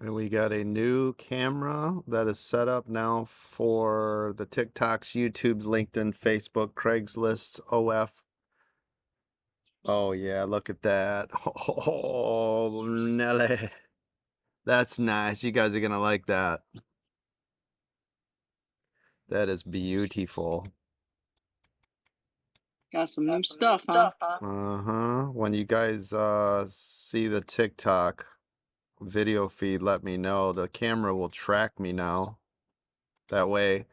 And we got a new camera that is set up now for the TikToks, YouTubes, LinkedIn, Facebook, Craigslist, OF. Oh yeah, look at that. Oh, Nelly. That's nice. You guys are gonna like that. That is beautiful. Got some new stuff, huh? Uh-huh. When you guys see the TikTok video feed, let me know. The camera will track me now. That way,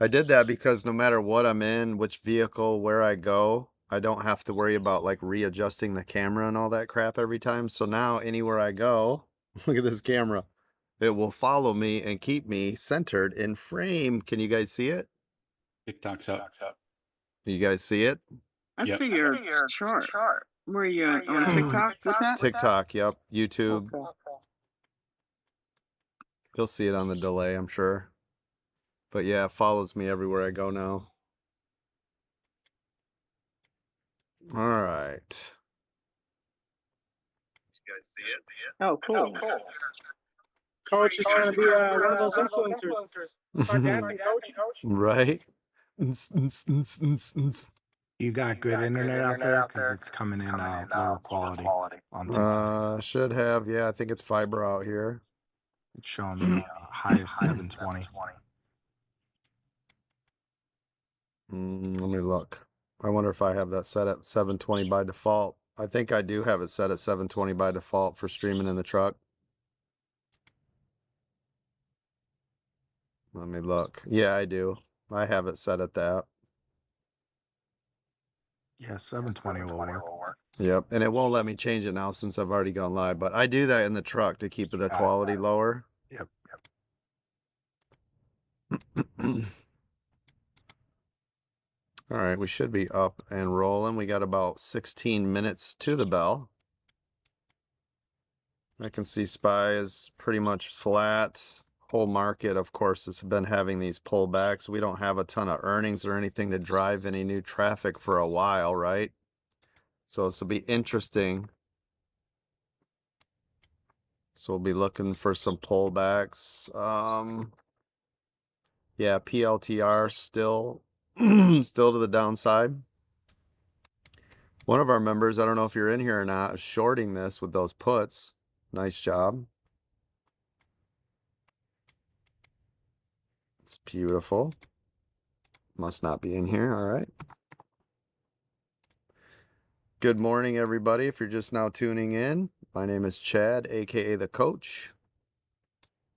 I did that because no matter what I'm in, which vehicle, where I go, I don't have to worry about like readjusting the camera and all that crap every time. So now anywhere I go, look at this camera. It will follow me and keep me centered in frame. Can you guys see it? TikTok's up. You guys see it? I Yep. see your chart. Where you on TikTok with that? TikTok, yep. YouTube. Okay. You'll see it on the delay, I'm sure. But yeah, it follows me everywhere I go now. All right. You guys see it? Oh, cool. Coach is trying to be one of those influencers. Start dancing, coach. Right? You got good internet out there? Because it's coming in lower quality on TikTok. Should have. Yeah, I think it's fiber out here. It's showing me highest 720. Let me look. I wonder if I have that set at 720 by default. I think I do have it set at 720 by default for streaming in the truck. Let me look. Yeah, I do. I have it set at that. Yeah, 720 will work. Yep, and it won't let me change it now since I've already gone live, but I do that in the truck to keep the quality lower. Yep. All right, we should be up and rolling. We got about 16 minutes to the bell. I can see SPY is pretty much flat. Whole market, of course, has been having these pullbacks. We don't have a ton of earnings or anything to drive any new traffic for a while, right? So this will be interesting. So we'll be looking for some pullbacks. Yeah, PLTR still still to the downside. One of our members, I don't know if you're in here or not, is shorting this with those puts. Nice job. It's beautiful. Must not be in here. All right. Good morning, everybody. If you're just now tuning in, my name is Chad, aka the Coach.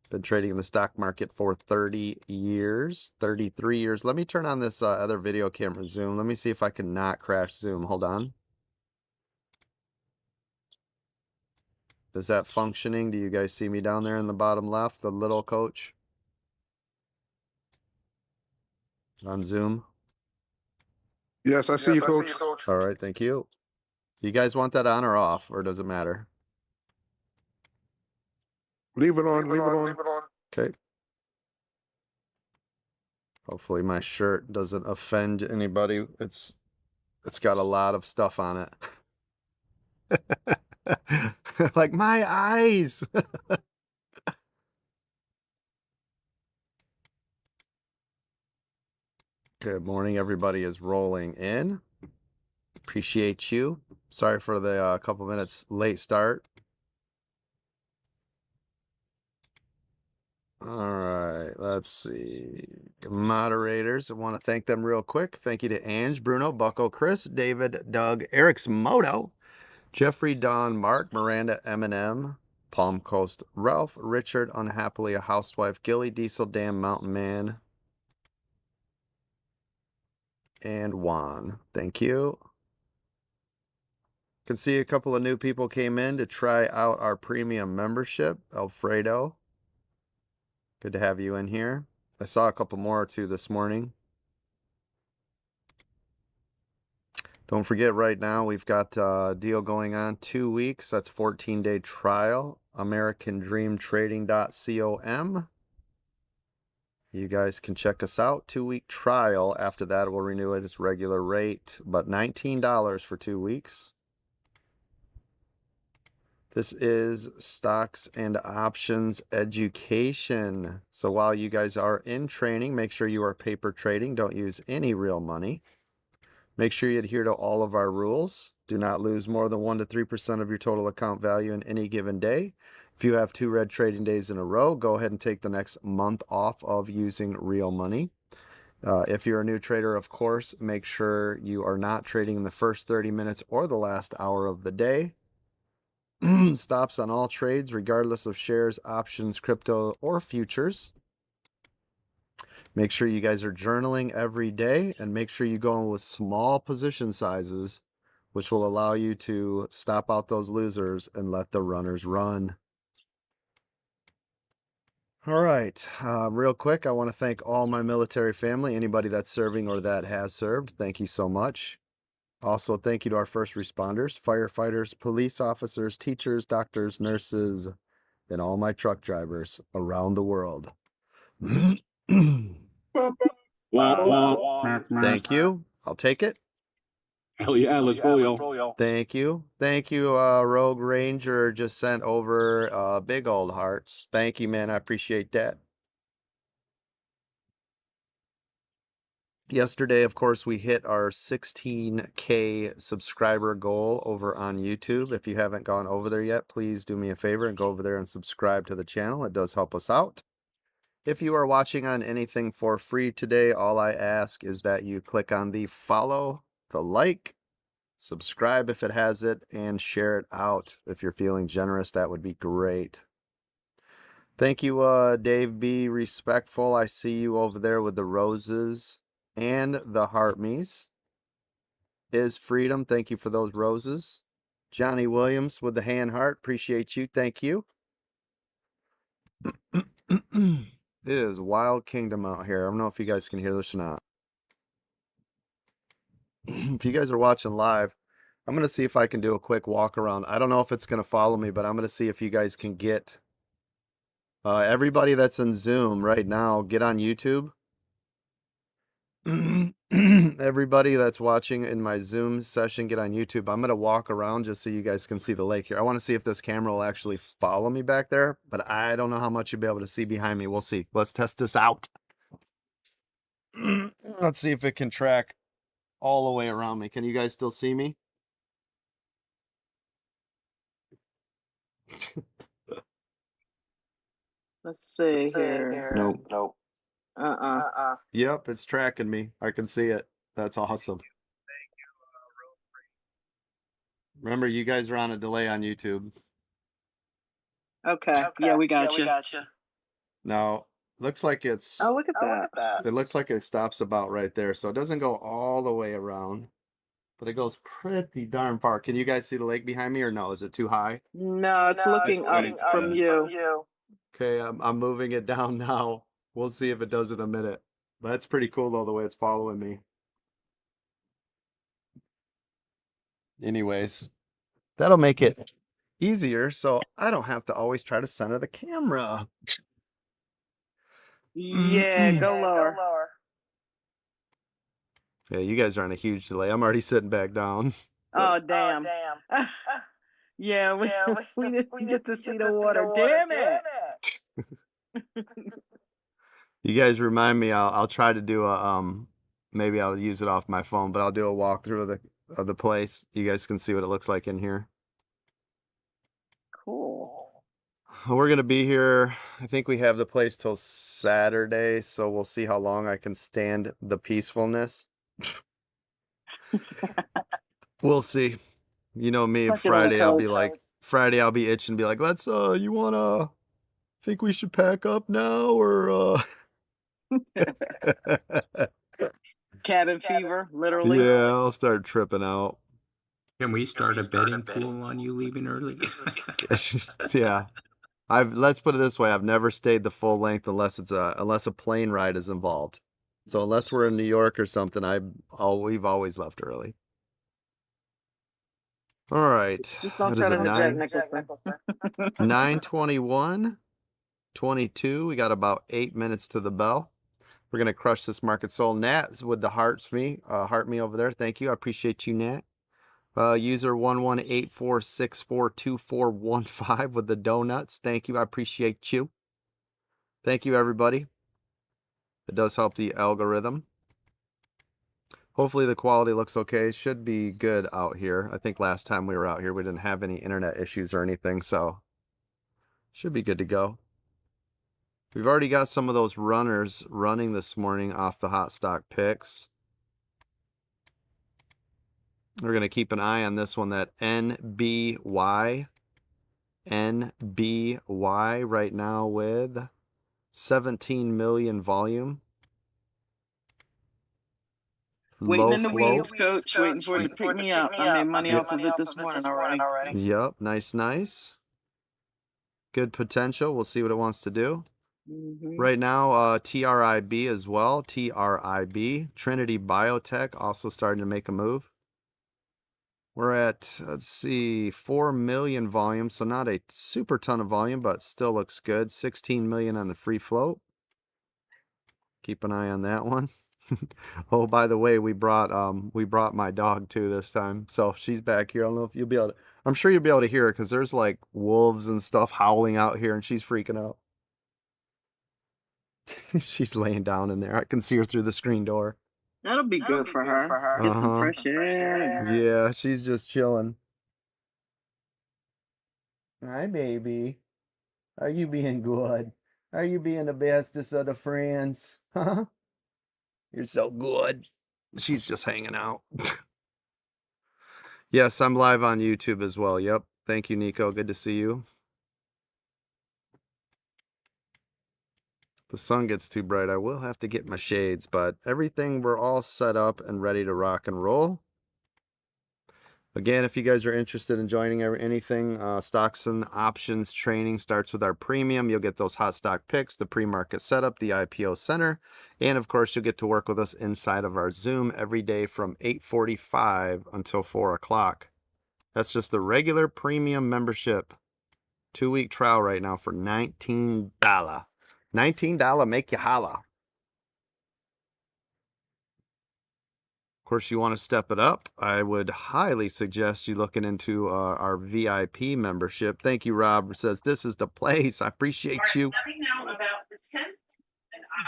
Been trading in the stock market for 30 years, 33 years. Let me turn on this other video camera zoom. Let me see if I can not crash zoom. Hold on. Is that functioning? Do you guys see me down there in the bottom left, the little Coach? On Zoom? Yes, I see you, Coach. All right, thank you. You guys want that on or off, or does it matter? Leave it on, leave it on. Okay. Hopefully my shirt doesn't offend anybody. It's got a lot of stuff on it. Like my eyes. Good morning. Everybody is rolling in. Appreciate you. Sorry for the couple minutes late start. All right, let's see. Moderators, I want to thank them real quick. Thank you to Ange, Bruno, Bucko, Chris, David, Doug, Eric's Moto, Jeffrey, Don, Mark, Miranda, Eminem, Palm Coast, Ralph, Richard, Unhappily a Housewife, Gilly, Diesel, Damn Mountain Man, and Juan. Thank you. Can see a couple of new people came in to try out our premium membership. Alfredo, good to have you in here. I saw a couple more too this morning. Don't forget, right now we've got a deal going on, 2 weeks. That's 14-day trial. AmericanDreamTrading.com. You guys can check us out. 2-week trial. After that, we'll renew it its regular rate, but $19 for 2 weeks. This is stocks and options education. So while you guys are in training, make sure you are paper trading. Don't use any real money. Make sure you adhere to all of our rules. Do not lose more than 1 to 3% of your total account value in any given day. If you have 2 red trading days in a row, go ahead and take the next month off of using real money. If you're a new trader, of course, make sure you are not trading in the first 30 minutes or the last hour of the day. Stops on all trades, regardless of shares, options, crypto, or futures. Make sure you guys are journaling every day, and make sure you go in with small position sizes, which will allow you to stop out those losers and let the runners run. All right, real quick, I want to thank all my military family, anybody that's serving or that has served. Thank you so much. Also, thank you to our first responders, firefighters, police officers, teachers, doctors, nurses, and all my truck drivers around the world. Thank you. I'll take it. Hell yeah, let's roll, y'all. Thank you. Thank you, Rogue Ranger just sent over big old hearts. Thank you, man. I appreciate that. Yesterday, of course, we hit our 16K subscriber goal over on YouTube. If you haven't gone over there yet, please do me a favor and go over there and subscribe to the channel. It does help us out. If you are watching on anything for free today, all I ask is that you click on the follow, the like, subscribe if it has it, and share it out. If you're feeling generous, that would be great. Thank you, Dave B. Respectful. I see you over there with the roses and the heart me's. Is Freedom, thank you for those roses. Johnny Williams with the hand heart, appreciate you. Thank you. It is Wild Kingdom out here. I don't know if you guys can hear this or not. If you guys are watching live, I'm going to see if I can do a quick walk around. I don't know if it's going to follow me, but I'm going to see if you guys can get everybody that's in Zoom right now, get on YouTube. Everybody that's watching in my Zoom session, get on YouTube. I'm going to walk around just so you guys can see the lake here. I want to see if this camera will actually follow me back there, but I don't know how much you'll be able to see behind me. We'll see. Let's test this out. Let's see if it can track all the way around me. Can you guys still see me? Let's see here. Nope. Yep, it's tracking me. I can see it. That's awesome. Remember, you guys are on a delay on YouTube. Okay. Yeah, we got you. Now, looks like it's... Oh, look at that. It looks like it stops about right there. So it doesn't go all the way around, but it goes pretty darn far. Can you guys see the lake behind me or no? Is it too high? No, it's looking up from you. Okay, I'm moving it down now. We'll see if it does in a minute. That's pretty cool though, the way it's following me. Anyways, that'll make it easier so I don't have to always try to center the camera. Yeah, go lower. Yeah, you guys are on a huge delay. I'm already sitting back down. Oh, damn. Yeah, we didn't get to see the water. Damn it. You guys remind me, I'll try to do a maybe I'll use it off my phone, but I'll do a walkthrough of the place. You guys can see what it looks like in here. Cool. We're gonna be here. I think we have the place till Saturday, so we'll see how long I can stand the peacefulness. We'll see. You know me, Suck it in, Friday I'll be coach. like, Friday I'll be itching, be like, let's you wanna think we should pack up now or Cabin fever, literally. yeah, I'll start tripping out. Can we start a betting pool on you leaving early? Yeah. Let's put it this way, I've never stayed the full length unless a plane ride is involved. So unless we're in New York or something, we've always left early. All right. Just don't What try is to it, Jack 9? Nicholson. 9:21, 22. We got about 8 minutes to the bell. We're gonna crush this market. So Nat with the heart me over there. Thank you. I appreciate you, Nat. User 1184642415 with the donuts. Thank you. I appreciate you. Thank you, everybody. It does help the algorithm. Hopefully the quality looks okay. Should be good out here. I think last time we were out here, we didn't have any internet issues or anything, so should be good to go. We've already got some of those runners running this morning off the hot stock picks. We're going to keep an eye on this one, that NBY. NBY right now with 17 million volume. Waiting Low in the flow. weeds, coach. Waiting for it to pick me up. I made money off of it this morning already. Yep, nice, nice. Good potential. We'll see what it wants to do. Right now, TRIB as well. TRIB. Trinity Biotech also starting to make a move. We're at, let's see, 4 million volume, so not a super ton of volume, but still looks good. 16 million on the free float. Keep an eye on that one. Oh, by the way, we brought my dog too this time, so she's back here. I don't know if you'll be able to. I'm sure you'll be able to hear her because there's like wolves and stuff howling out here, and she's freaking out. She's laying down in there. I can see her through the screen door. That'll be good for her. Get some fresh air. Yeah, she's just chilling. Hi, baby. Are you being good? Are you being the bestest of the friends? Huh? You're so good. She's just hanging out. Yes, I'm live on YouTube as well. Yep. Thank you, Nico. Good to see you. The sun gets too bright. I will have to get my shades, but everything, we're all set up and ready to rock and roll. Again, if you guys are interested in joining anything, stocks and options training starts with our premium. You'll get those hot stock picks, the pre-market setup, the IPO center, and of course, you'll get to work with us inside of our Zoom every day from 8:45 until 4 o'clock. That's just the regular premium membership. 2-week trial right now for $19. $19 make you holla. Of course, you want to step it up. I would highly suggest you looking into our VIP membership. Thank you, Rob. Says this is the place. I appreciate you. Let me know about the 10th.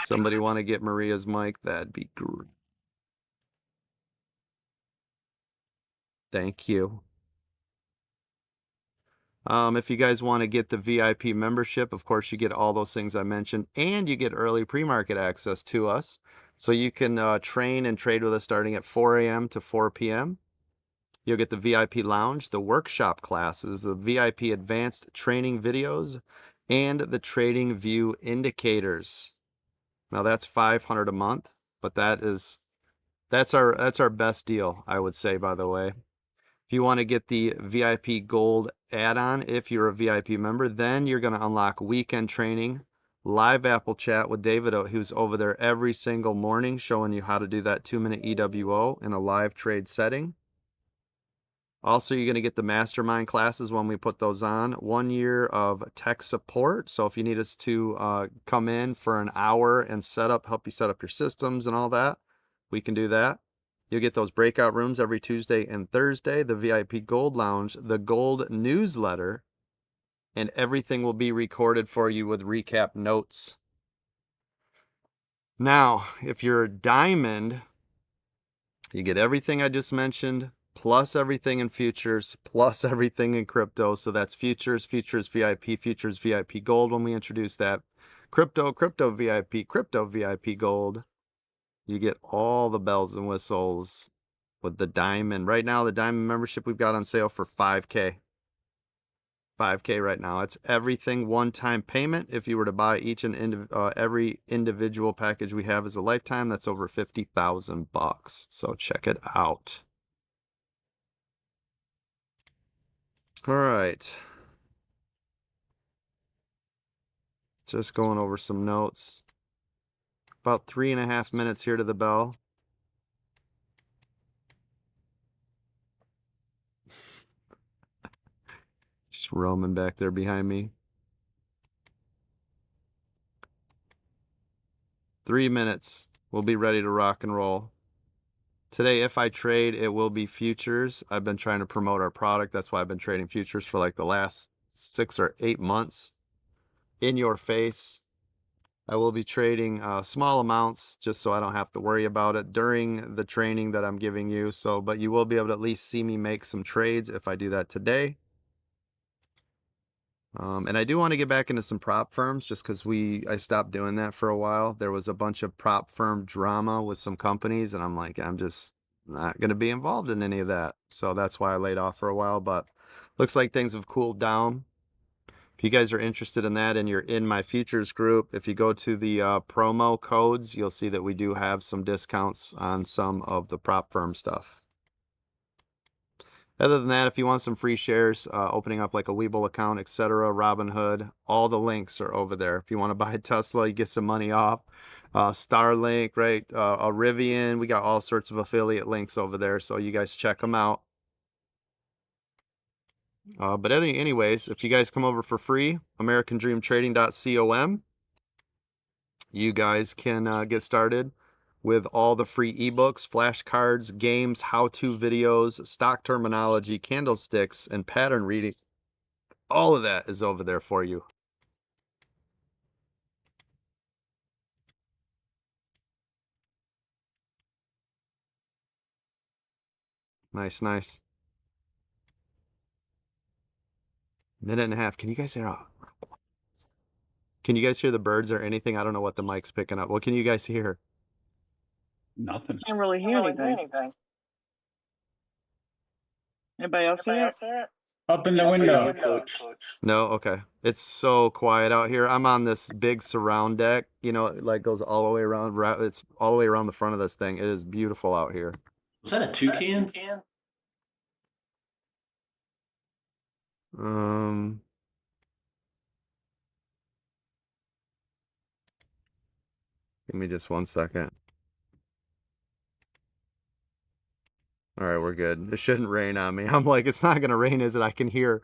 Somebody want to get Maria's mic? That'd be great. Thank you. If you guys want to get the VIP membership, of course, you get all those things I mentioned, and you get early pre-market access to us. So you can train and trade with us starting at 4 a.m. to 4 p.m. You'll get the VIP lounge, the workshop classes, the VIP advanced training videos, and the trading view indicators. Now that's $500 a month, but that's our best deal, I would say, by the way. If you want to get the VIP Gold add-on, if you're a VIP member, then you're going to unlock weekend training, live Apple chat with David, who's over there every single morning showing you how to do that 2-minute EWO in a live trade setting. Also, you're going to get the mastermind classes when we put those on. 1 year of tech support. So if you need us to come in for an hour and help you set up your systems and all that, we can do that. You'll get those breakout rooms every Tuesday and Thursday, the VIP Gold Lounge, the Gold newsletter, and everything will be recorded for you with recap notes. Now, if you're a diamond, you get everything I just mentioned, plus everything in futures, plus everything in crypto. So that's futures, futures VIP Gold when we introduce that. Crypto VIP Gold. You get all the bells and whistles with the diamond. Right now, the diamond membership we've got on sale for $5K. $5K right now. It's everything one-time payment. If you were to buy each and every individual package we have as a lifetime, that's over $50,000. So check it out. All right. Just going over some notes. About 3.5 minutes here to the bell. Just roaming back there behind me. 3 minutes. We'll be ready to rock and roll. Today, if I trade, it will be futures. I've been trying to promote our product. That's why I've been trading futures for like the last 6 or 8 months. In your face. I will be trading small amounts just so I don't have to worry about it during the training that I'm giving you. So, but you will be able to at least see me make some trades if I do that today. And I do want to get back into some prop firms just because I stopped doing that for a while. There was a bunch of prop firm drama with some companies, and I'm like, I'm just not going to be involved in any of that. So that's why I laid off for a while. But looks like things have cooled down. If you guys are interested in that and you're in my futures group, if you go to the promo codes, you'll see that we do have some discounts on some of the prop firm stuff. Other than that, if you want some free shares, opening up like a Webull account, etc., Robinhood, all the links are over there. If you want to buy a Tesla, you get some money off. Starlink, right? A Rivian, we got all sorts of affiliate links over there, so you guys check them out. But anyways, if you guys come over for free, americandreamtrading.com, you guys can get started with all the free ebooks, flashcards, games, how-to videos, stock terminology, candlesticks, and pattern reading. All of that is over there for you. Nice, nice. Minute and a half. Can you guys hear? Can you guys hear the birds or anything? I don't know what the mic's picking up. What can you guys hear? Nothing. Can't really hear anything. Anybody else hear it? Up in the window. Coach. No? Okay. It's so quiet out here. I'm on this big surround deck. You know, it like goes all the way around. It's all the way around the front of this thing. It is beautiful out here. Was that a toucan? Give me just 1 second. All right, we're good. It shouldn't rain on me. I'm like, it's not gonna rain, is it? I can hear.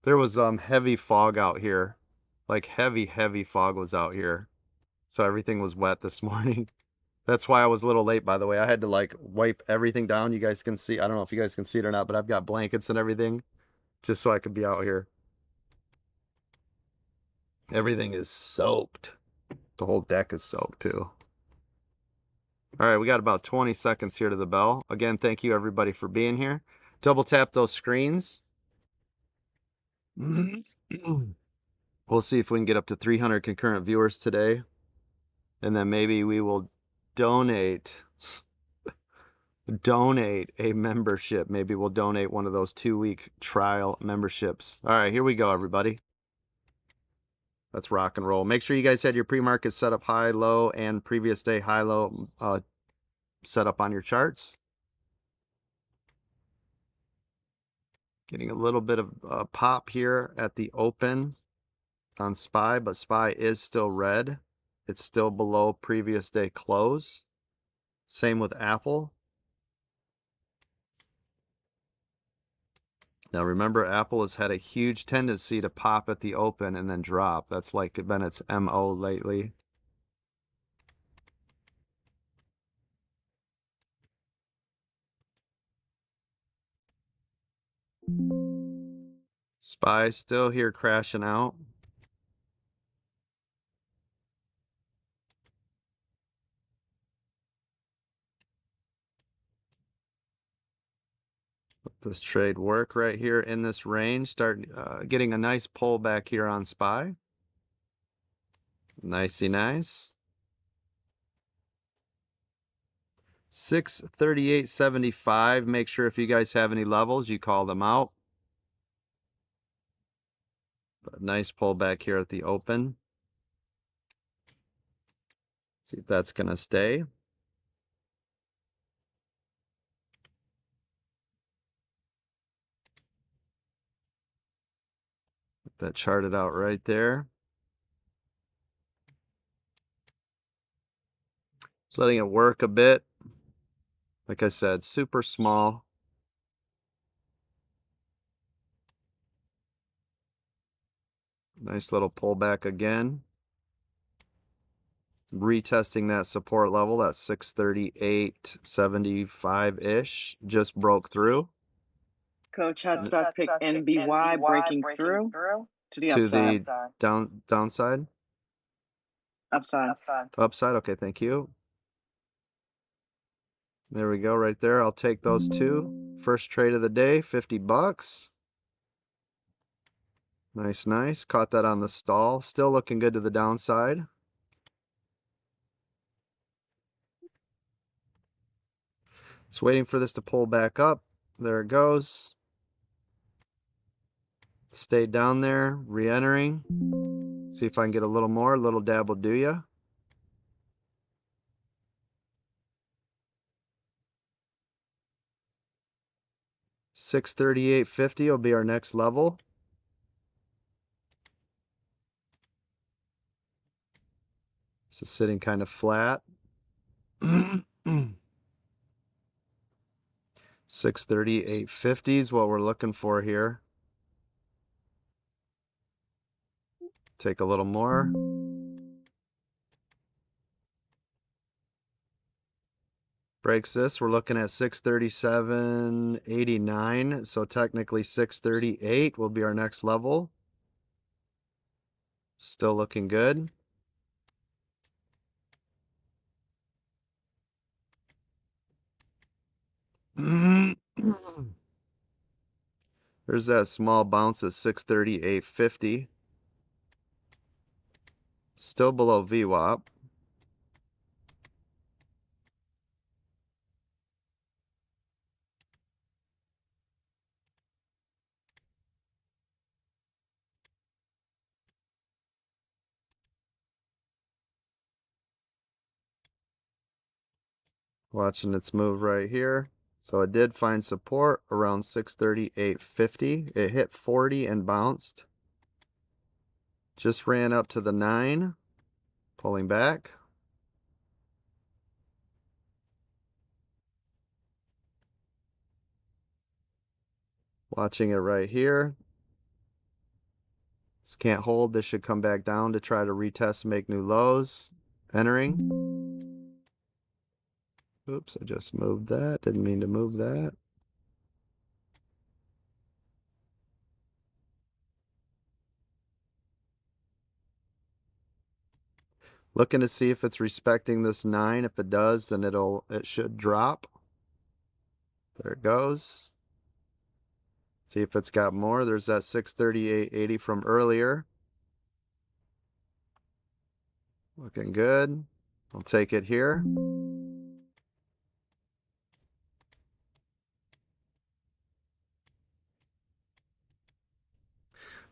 There was heavy fog out here. Like heavy fog was out here. So everything was wet this morning. That's why I was a little late, by the way. I had to like wipe everything down. You guys can see. I don't know if you guys can see it or not, but I've got blankets and everything just so I could be out here. Everything is soaked. The whole deck is soaked too. All right, we got about 20 seconds here to the bell. Again, thank you everybody for being here. Double tap those screens. We'll see if we can get up to 300 concurrent viewers today. And then maybe we will donate a membership. Maybe we'll donate one of those 2-week trial memberships. All right, here we go, everybody. Let's rock and roll. Make sure you guys had your pre-market set up high, low, and previous day high, low set up on your charts. Getting a little bit of a pop here at the open on SPY, but SPY is still red. It's still below previous day close. Same with Apple. Now remember, Apple has had a huge tendency to pop at the open and then drop. That's like been its MO lately. SPY still here crashing out. Let this trade work right here in this range. Start getting a nice pullback here on SPY. Nicey nice. 638.75. Make sure if you guys have any levels, you call them out. But nice pullback here at the open. See if that's going to stay. Get that charted out right there. Just letting it work a bit. Like I said, super small. Nice little pullback again. retesting that support level at 638.75-ish. Just broke through Coach Hot Stock pick NBY breaking through to the upside. downside. Upside. Upside. Okay, thank you. There we go, right there. I'll take those two. First trade of the day, $50. Nice, nice. Caught that on the stall. Still looking good to the downside. Just waiting for this to pull back up. There it goes. Stay down there, re-entering. See if I can get a little more. A little dab will do ya. $638.50 will be our next level. This is sitting kind of flat. 638.50 is what we're looking for here. Take a little more. Breaks this, we're looking at 637.89, so technically 638 will be our next level. Still looking good. There's that small bounce at 638.50. Still below VWAP. Watching its move right here. So it did find support around 638.50. It hit 40 and bounced. Just ran up to the 9, pulling back. Watching it right here. This can't hold. This should come back down to try to retest and make new lows. Entering. Oops, I just moved that. Didn't mean to move that. Looking to see if it's respecting this 9. If it does, then it should drop. There it goes. See if it's got more. There's that 638.80 from earlier. Looking good. I'll take it here.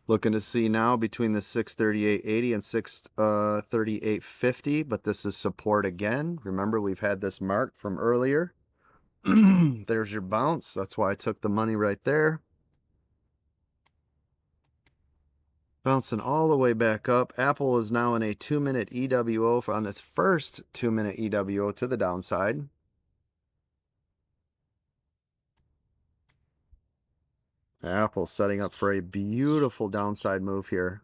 Looking to see now between the 638.80 and 638.50, but this is support again. Remember, we've had this marked from earlier. There's your bounce. That's why I took the money right there. Bouncing all the way back up. Apple is now in a 2-minute EWO on its first 2-minute EWO to the downside. Apple setting up for a beautiful downside move here.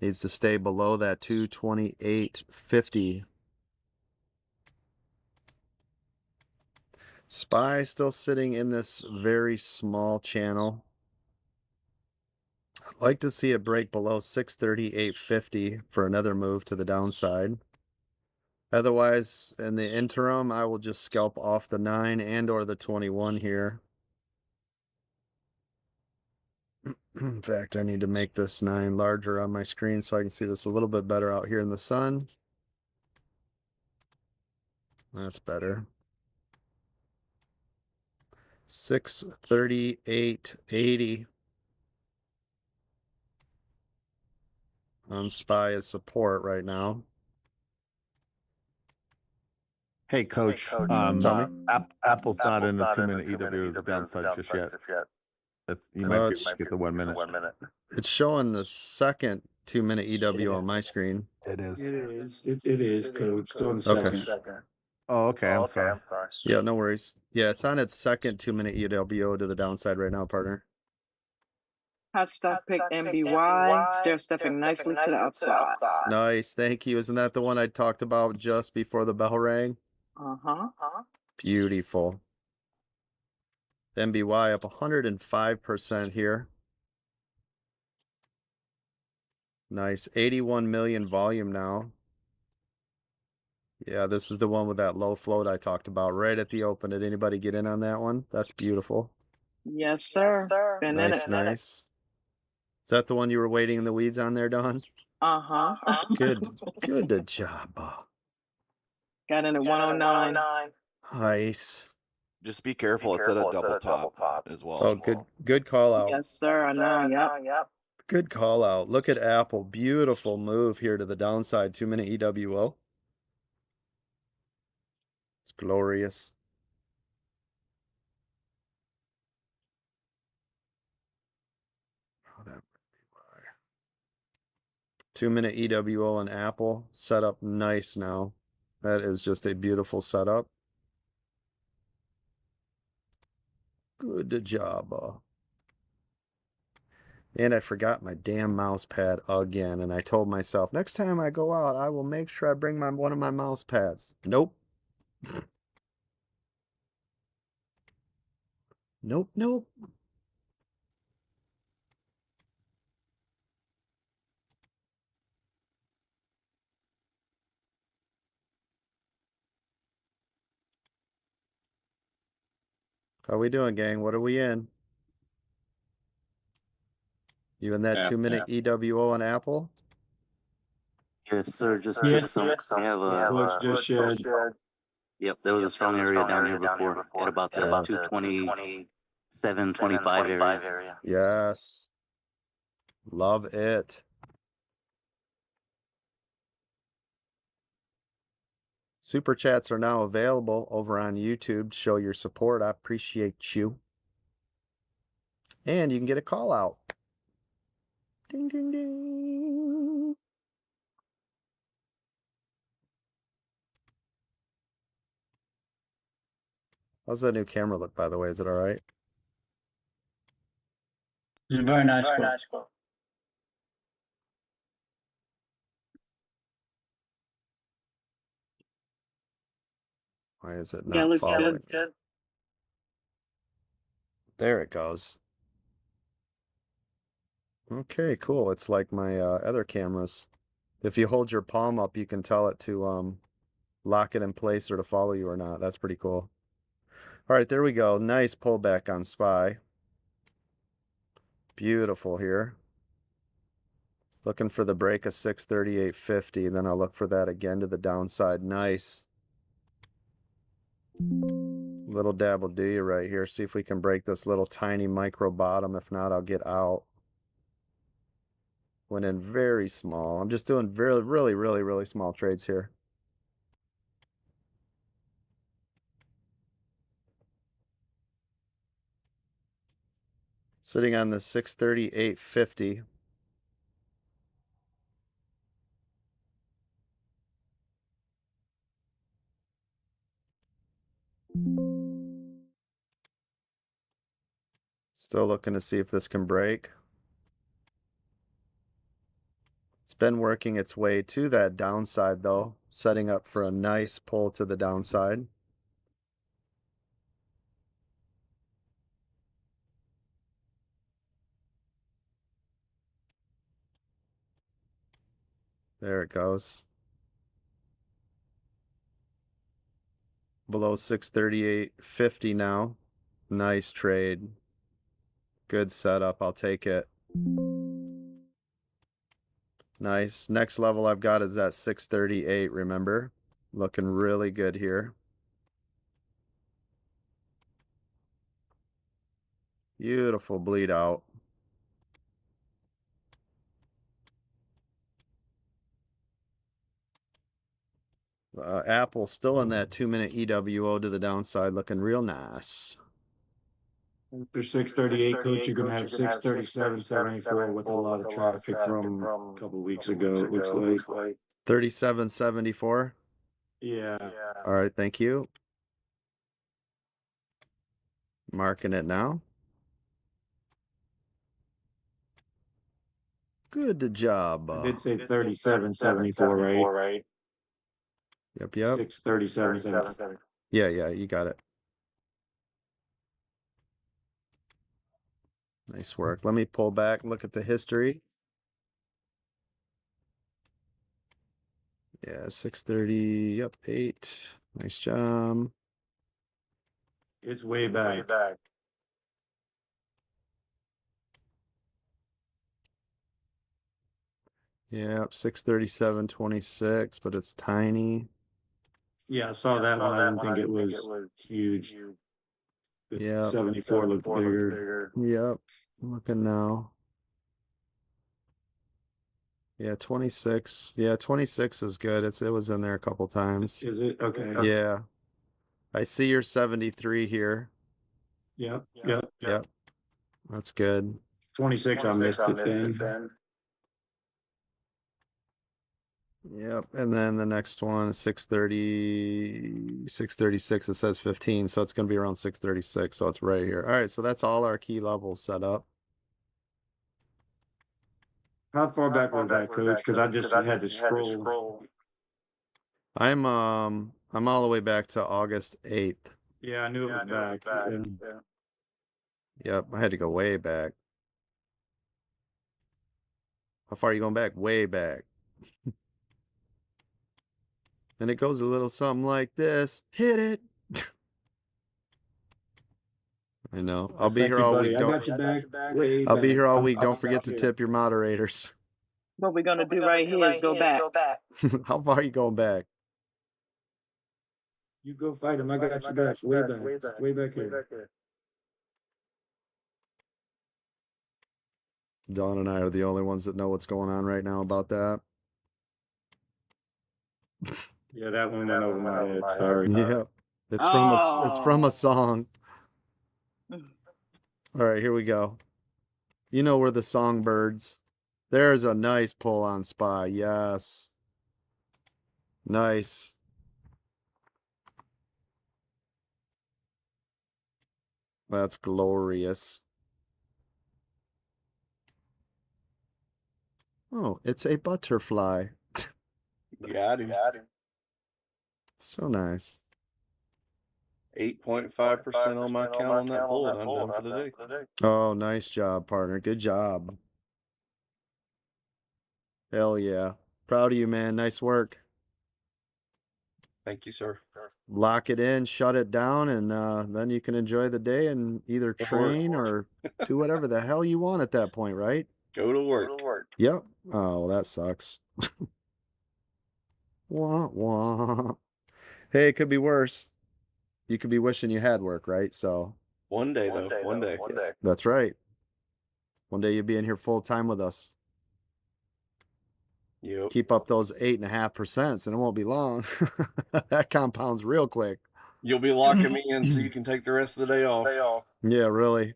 Needs to stay below that 228.50. SPY still sitting in this very small channel. I'd like to see it break below 638.50 for another move to the downside. Otherwise, in the interim, I will just scalp off the 9 and or the 21 here. In fact, I need to make this 9 larger on my screen so I can see this a little bit better out here in the sun. That's better. 638.80 on SPY as support right now. Hey, Coach. Tell me. Apple's not in the 2-minute EW downside just yet. You might be able to get the 1 minute. It's showing the second 2-minute EW on my screen. It is. It is. It is, Coach. It's on the Okay. second. Oh, okay. I'm sorry. Yeah, no worries. Yeah, it's on its second 2-minute EWO to the downside right now, partner. Hot stuff pick MBY, stair stepping nicely to the upside. Nice, thank you. Isn't that the one I talked about just before the bell rang? Uh-huh. Beautiful. MBY up 105% here. Nice. 81 million volume now. Yeah, this is the one with that low float I talked about right at the open. Did anybody get in on that one? That's beautiful. Yes, sir. Been in Nice, it. nice. Is that the one you were waiting in the weeds on there, Don? Uh-huh. Good job. Got in at 109. Nice. Just be careful. It's at a double top as well. Oh, good call out. Yes, sir. I know. Yep. Good call out. Look at Apple. Beautiful move here to the downside. 2-minute EWO. It's glorious. Oh, that might be why. 2-minute EWO on Apple. Set up nice now. That is just a beautiful setup. Good job. And I forgot my damn mouse pad again. And I told myself, next time I go out, I will make sure I bring one of my mouse pads. Nope. Nope. How we doing, gang? What are we in? You in that 2-minute EWO on Apple? Yes, sir. Just Yeah. took some. We have a. Coach just shared. Yep, there was a strong area down here before at about the 227, 25 area. Yes. Love it. Super chats are now available over on YouTube. Show your support. I appreciate you. And you can get a call out. Ding, ding, ding. How's that new camera look, by the way? Is it all right? It's a very nice quote. Why is it Yeah, not looks following? good. There it goes. Okay, cool. It's like my other cameras. If you hold your palm up, you can tell it to lock it in place or to follow you or not. That's pretty cool. All right, there we go. Nice pullback on SPY. Beautiful here. Looking for the break of 638.50. Then I'll look for that again to the downside. Nice. Little dab will do you right here. See if we can break this little tiny micro bottom. If not, I'll get out. Went in very small. I'm just doing really small trades here. Sitting on the 638.50. Still looking to see if this can break. It's been working its way to that downside though, setting up for a nice pull to the downside. There it goes. Below 638.50 now. Nice trade. Good setup. I'll take it. Nice. Next level I've got is at 638, remember? Looking really good here. Beautiful bleed out. Apple still in that 2-minute EWO to the downside, looking real nice. After 638, coach, you're gonna have 637, 74 with a lot of traffic from a couple weeks ago, it looks like. 37.74. Yeah. All right, thank you. Marking it now. Good job. I did say 37.74, right? Yep, yep. 637.74. Yeah, you got it. Nice work. Let me pull back, look at the history. Yeah, 630. Yep, 8. Nice job. It's way back. Yep, 637.26, but it's tiny. Yeah, I saw that one. I didn't think it was huge. Yeah. 74 looked bigger. Yep. I'm looking now. Yeah, 26. Yeah, 26 is good. It was in there a couple times. Is it? Okay. Yeah. I see your 73 here. Yep. Yep. That's good. 26, I missed it then. Yep. And then the next one, 630, 636, it says 15. So it's going to be around 636. So it's right here. All right. So that's all our key levels set up. How far back was that, Coach? Because I just had to scroll. I'm all the way back to August 8th. Yeah, I knew it was back. Yep. I had to go way back. How far are you going back? Way back. And it goes a little something like this. Hit it. I know. I'll be here all week. I got you back. Way I'll be back. here all week. I'm Don't forget back to here. tip your moderators. What we're gonna do right here is go back. How far are you going back? You go fight him. I got you back. Way back. Way back here. Dawn and I are the only ones that know what's going on right now about that. Yeah, that one went over my head. Sorry. Yeah. It's from a song. All right, here we go. You know we're the songbirds. There's a nice pull on SPY. Yes. Nice. That's glorious. Oh, it's a butterfly. Got him. So nice. 8.5% on my count on that bull, and I'm done for the day. Oh, nice job, partner. Good job. Hell yeah. Proud of you, man. Nice work. Thank you, sir. Lock it in, shut it down, and then you can enjoy the day and either train or do whatever the hell you want at that point, right? Go to work. Yep. Oh, well, that sucks. Wah, wah. Hey, it could be worse. You could be wishing you had work, right? So One day, though. One day. that's right. One day you'll be in here full time with us. Yep. Keep up those 8.5%, and it won't be long. That compounds real quick. You'll be locking me in so you can take the rest of the day off. Yeah, really.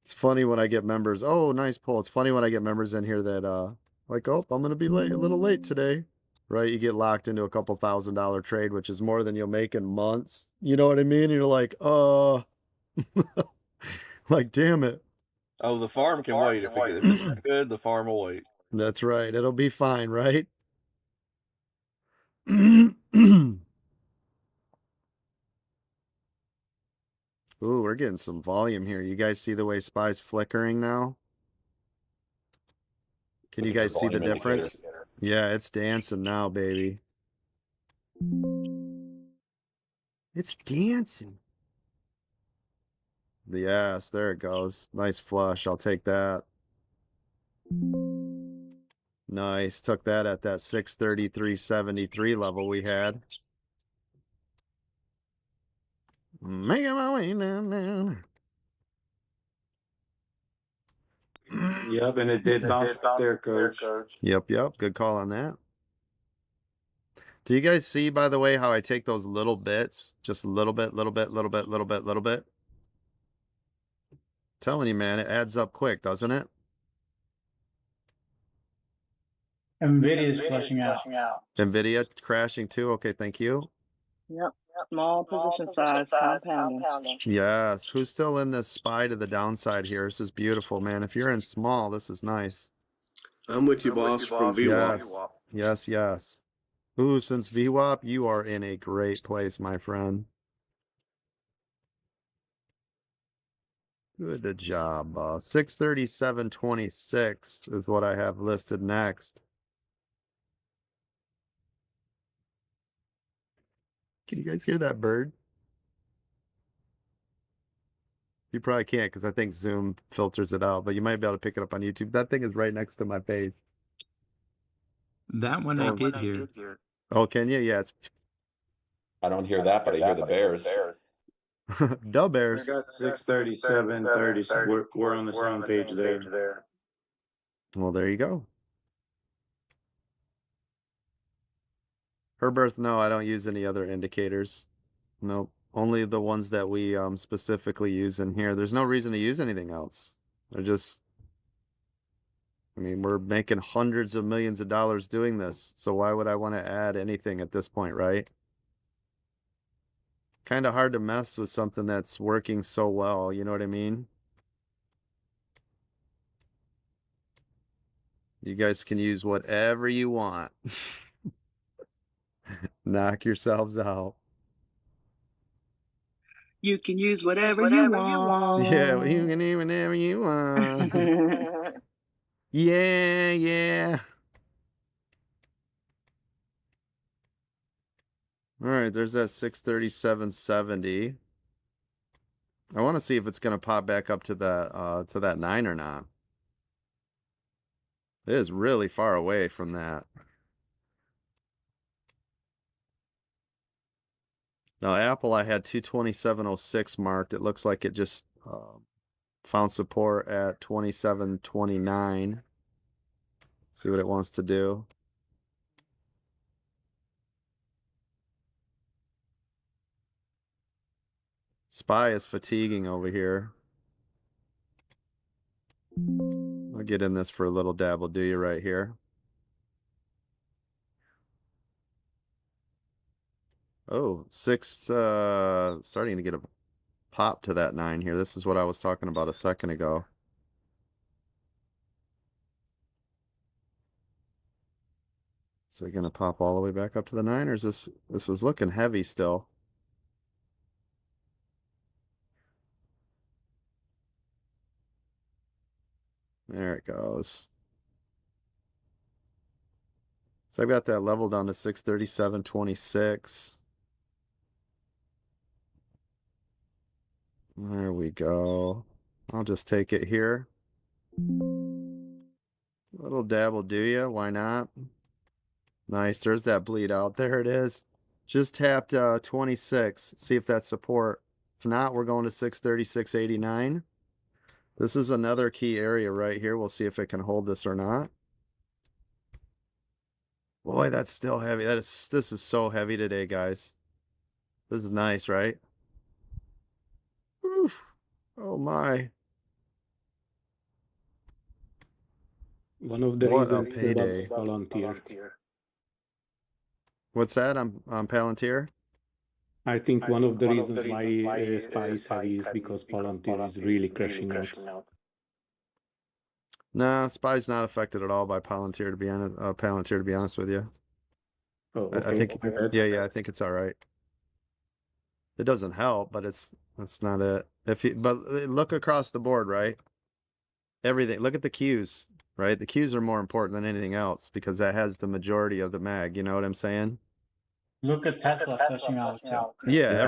It's funny when I get members. Oh, nice pull. It's funny when I get members in here that like, oh, I'm gonna be late, a little late today. Right? You get locked into a couple $1,000 trade, which is more than you'll make in months. You know what I mean? And you're like, like, damn it. Oh, the farm can wait. If it's not good, the farm will wait. That's right. It'll be fine, right? Ooh, we're getting some volume here. You guys see the way SPY's flickering now? Can you guys see the difference? Yeah, it's dancing now, baby. It's dancing. Yes, there it goes. Nice flush. I'll take that. Nice. Took that at that 633.73 level we had. Making my way down. Yep, and it did bounce right there, Coach. Yep. Good call on that. Do you guys see, by the way, how I take those little bits? Just a little bit. Telling you, man, it adds up quick, doesn't it? NVIDIA is flushing out. NVIDIA crashing too. Okay, thank you. Yep. Small position size compounding. Yes. Who's still in this SPY to the downside here? This is beautiful, man. If you're in small, this is nice. I'm with you, boss, from VWAP. Yes, yes. Ooh, since VWAP, you are in a great place, my friend. Good job. 637.26 is what I have listed next. Can you guys hear that bird? You probably can't because I think Zoom filters it out, but you might be able to pick it up on YouTube. That thing is right next to my face. That one I did hear. Oh, can you? Yeah, it's I don't hear that, but I hear the bears. the I Bears. got 637, 30. We're on the same page there. Well, there you go. Her birth, no, I don't use any other indicators. Nope. Only the ones that we specifically use in here. There's no reason to use anything else. They're just, I mean, we're making hundreds of millions of dollars doing this. So why would I want to add anything at this point, right? Kind of hard to mess with something that's working so well. You know what I mean? You guys can use whatever you want. Knock yourselves out. You can use whatever you want. Yeah, you can do whatever you want. Yeah, yeah. All right, there's that 637.70. I want to see if it's going to pop back up to that 9 or not. It is really far away from that. Now, Apple, I had 227.06 marked. It looks like it just found support at 27.29. See what it wants to do. SPY is fatiguing over here. I'll get in this for a little dabble, do you, right here. Oh, starting to get a pop to that 9 here. This is what I was talking about a second ago. So going to pop all the way back up to the 9, or is this is looking heavy still. There it goes. So I've got that level down to 637.26. There we go. I'll just take it here. Little dabble, do ya? Why not? Nice. There's that bleed out. There it is. Just tapped 26. See if that's support. If not, we're going to 636.89. This is another key area right here. We'll see if it can hold this or not. Boy, that's still heavy. This is so heavy today, guys. This is nice, right? Oof. Oh my. One of the What a reasons payday. Palantir. What's that on Palantir? I think one of the reasons why SPY is heavy is because Palantir is really crashing out. No, SPY's not affected at all by Palantir, to be honest with you. Oh, okay. I think, yeah, I think it's all right. It doesn't help, but that's not it. But look across the board, right? Everything. Look at the Qs, right? The Qs are more important than anything else because that has the majority of the mag. You know what I'm saying? Look at Tesla flashing out too. Yeah, Yeah.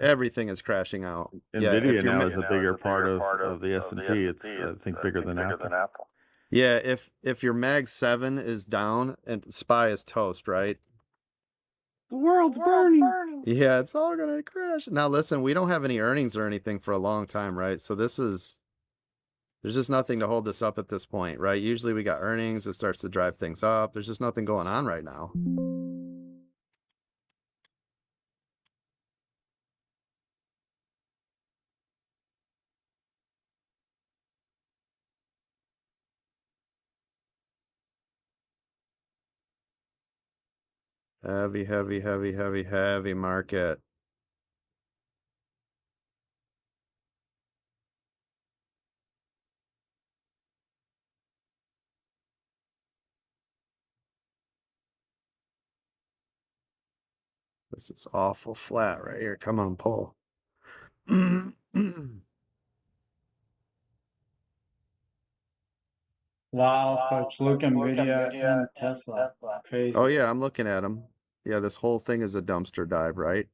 everything is crashing out. Nvidia if you're now is a bigger part of the S&P. It's I think bigger than Apple. Yeah, if your mag 7 is down and SPY is toast, right? The world's burning. Yeah, it's all gonna crash. Now listen, we don't have any earnings or anything for a long time, right? So there's just nothing to hold this up at this point, right? Usually we got earnings, it starts to drive things up. There's just nothing going on right now. Heavy, heavy, heavy, heavy, heavy market. This is awful flat right here. Come on, pull. Wow, coach, look Nvidia and Tesla. Crazy. Oh yeah, I'm looking at them. Yeah, this whole thing is a dumpster dive, right?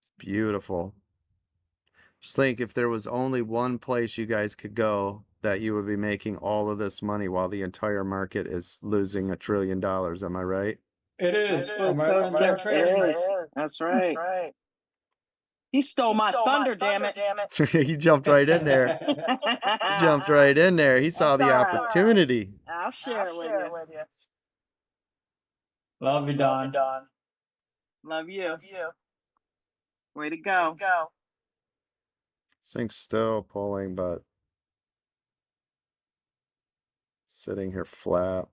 It's beautiful. Just think if there was only one place you guys could go that you would be making all of this money while the entire market is losing $1 trillion. Am I right? It is. Coach, American there trading. is. That's right. He stole my thunder, damn it. He jumped right in there. Jumped right in there. He saw the opportunity. I'll share it with you. Love you, Don. Love you. Way to go. Sync's still pulling, but sitting here flat.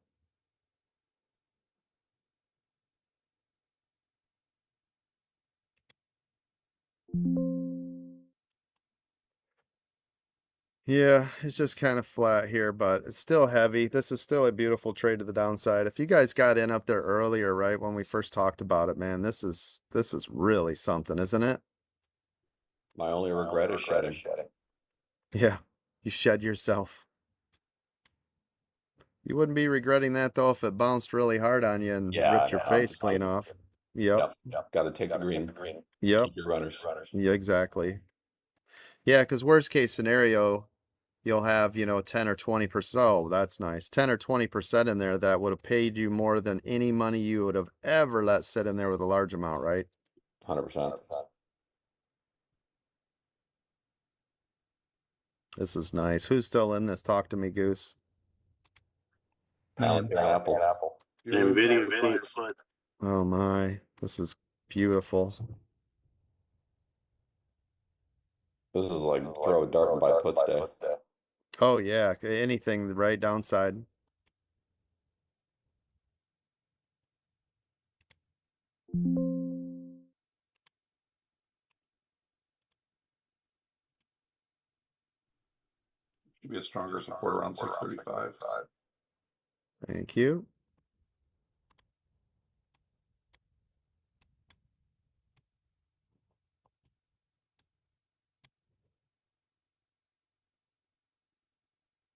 Yeah, it's just kind of flat here, but it's still heavy. This is still a beautiful trade to the downside. If you guys got in up there earlier, right, when we first talked about it, man, this is really something, isn't it? My only regret is shedding. Yeah, you shed yourself. You wouldn't be regretting that though if it bounced really hard on you and ripped your face clean off. Yep. Got to take the green. Yep. Keep your runners. Yeah, exactly. Yeah, because worst case scenario, you'll have, 10 or 20%. Oh, that's nice. 10 or 20% in there that would have paid you more than any money you would have ever let sit in there with a large amount, right? 100%. This is nice. Who's still in this? Talk to me, Goose. Palantir Apple. Nvidia puts. Oh my, this is beautiful. This is like throw a dart and buy puts day. Oh yeah, anything right downside. Should be a stronger support around 635. Thank you.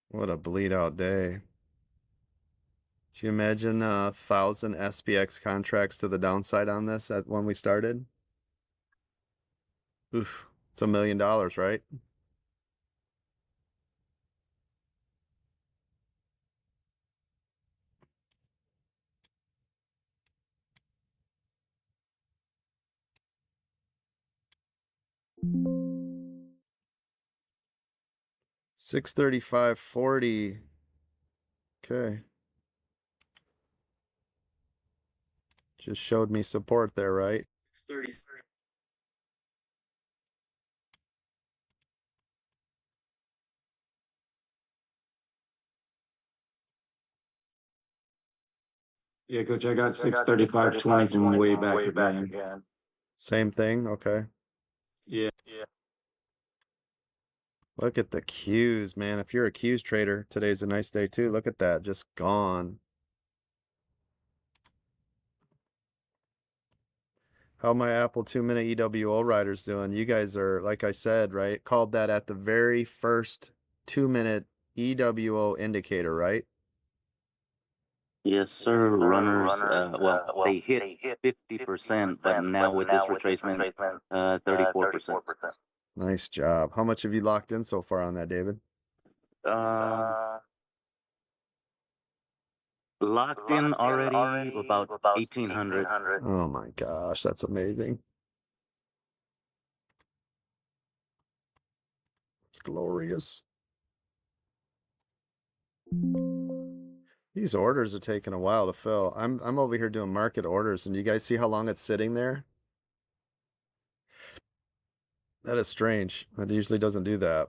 What a bleed out day. Can you imagine 1,000 SPX contracts to the downside on this when we started? Oof, it's $1 million, right? $635.40. Okay. Just showed me support there, right? 30. Yeah, coach, I got 635.20 from way back again. Same thing, okay. Yeah. Look at the Qs, man. If you're a Qs trader, today's a nice day too. Look at that, just gone. How my Apple 2-minute EWO riders doing? You guys are, like I said, right? Called that at the very first 2-minute EWO indicator, right? Yes, sir. Runners, well, they hit 50%, but now with this retracement, 34%. Nice job. How much have you locked in so far on that, David? Locked in already about 1,800. Oh my gosh, that's amazing. It's glorious. These orders are taking a while to fill. I'm over here doing market orders, and you guys see how long it's sitting there? That is strange. It usually doesn't do that.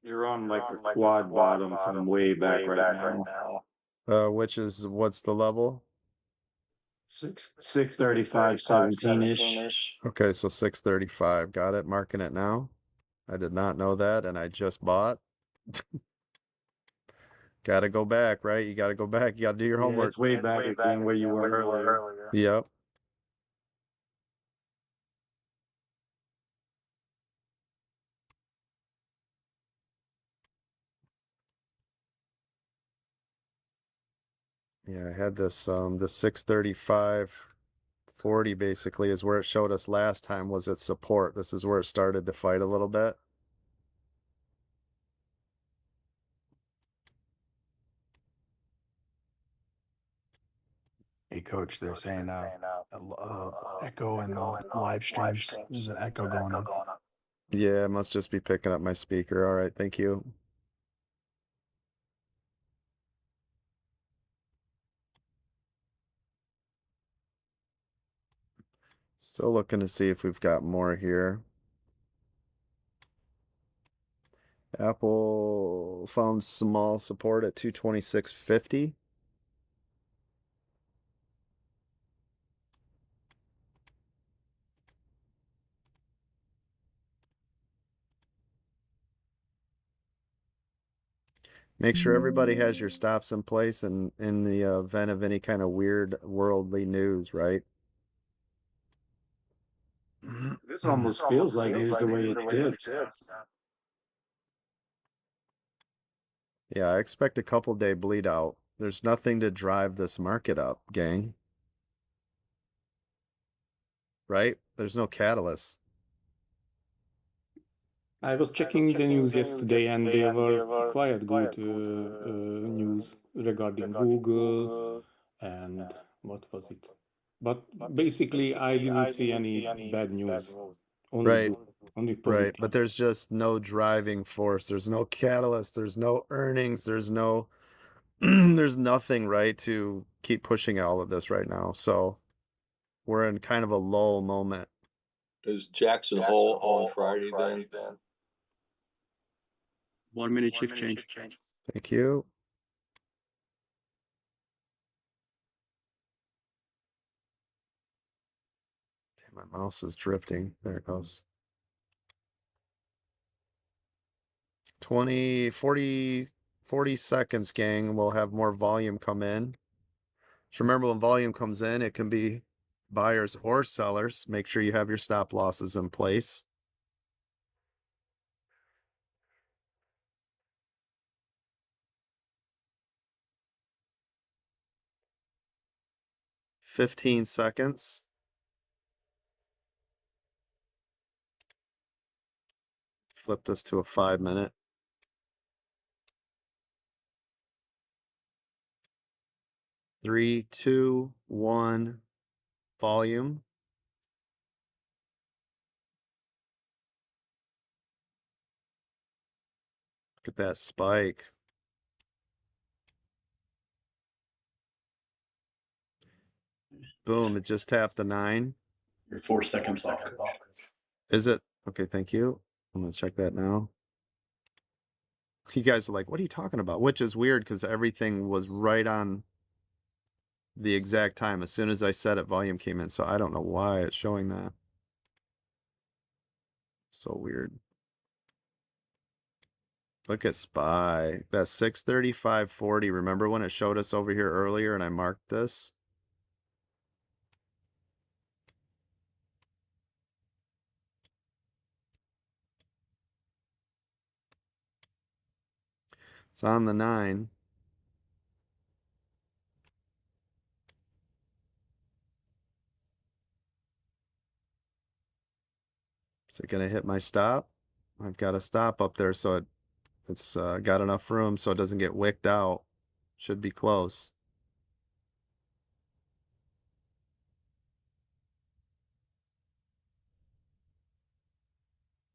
You're on like a quad bottom from way back right now. What's the level? 635.17-ish. Okay, so 635. Got it. Marking it now. I did not know that, and I just bought. Gotta go back, right? You gotta go back. You gotta do your Yeah, homework. it's way back again where you were earlier. Yep. Yeah, I had this the 635.40 basically is where it showed us last time was its support. This is where it started to fight a little bit. Hey, coach, they're saying echo in the live streams. There's an echo going on. Yeah, it must just be picking up my speaker. All right, thank you. Still looking to see if we've got more here. Apple found small support at 226.50. Make sure everybody has your stops in place and in the event of any kind of weird worldly news, right? This almost feels like news the way it dips. Yeah, I expect a couple day bleed out. There's nothing to drive this market up, gang. Right? There's no catalyst. I was checking the news yesterday, and there were quite good news regarding Google and what was it? But basically, I didn't see any bad news. Only Right. good, only Right. positive. But there's just no driving force. There's no catalyst. There's no earnings. There's no there's nothing, right, to keep pushing all of this right now. So we're in kind of a lull moment. Is Jackson Hole on Friday then? 1 minute shift change. Thank you. My mouse is drifting. There it goes. 20, 40 seconds, gang. We'll have more volume come in. Just remember, when volume comes in, it can be buyers or sellers. Make sure you have your stop losses in place. "15 seconds. Flip this to a 5-minute. Three, two, one. Volume. Look at that spike. Boom, it just tapped the 9. You're 4 seconds off. Is it? Okay, thank you. I'm gonna check that now. You guys are like, what are you talking about? Which is weird because everything was right on the exact time. As soon as I said it, volume came in. So I don't know why it's showing that. So weird. Look at SPY. That 635.40. Remember when it showed us over here earlier and I marked this? It's on the 9. Is it going to hit my stop? I've got a stop up there, so it's got enough room so it doesn't get wicked out. Should be close.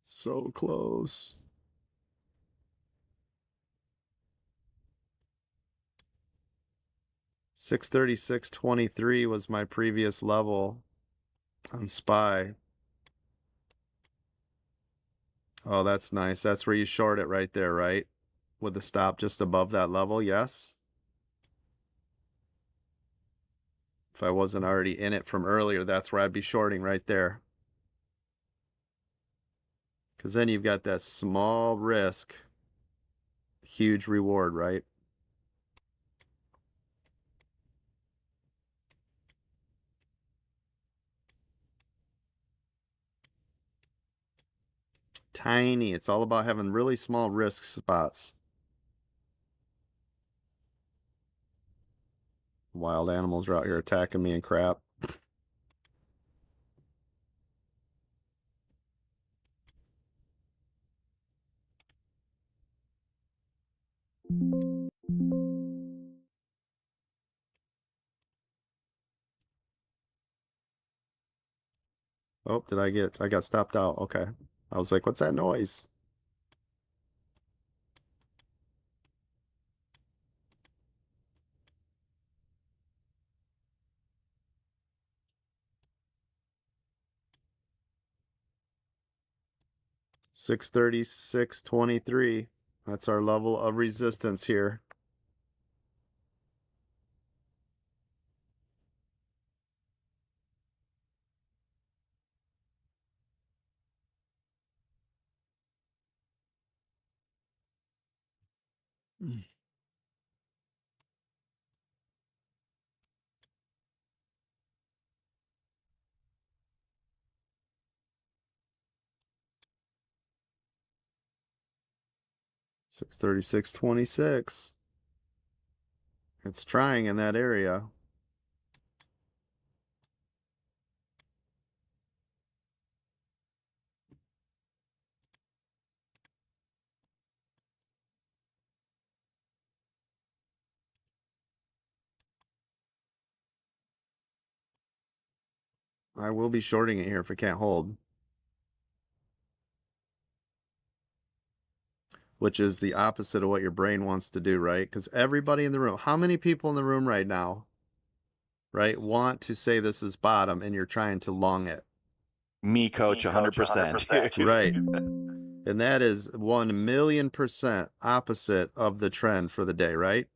So close. $636.23 was my previous level on SPY. Oh, that's nice. That's where you short it right there, right? With the stop just above that level, yes? If I wasn't already in it from earlier, that's where I'd be shorting right there. Because then you've got that small risk, huge reward, right? Tiny. It's all about having really small risk spots. Wild animals are out here attacking me and crap. Oh, I got stopped out. Okay. I was like, what's that noise? $636.23. That's our level of resistance here. $636.26. It's trying in that area. I will be shorting it here if it can't hold. Which is the opposite of what your brain wants to do, right? Because everybody in the room, how many people in the room right now, right, want to say this is bottom and you're trying to long it? Me, coach, 100%. Right. And that is 1,000,000% opposite of the trend for the day, right?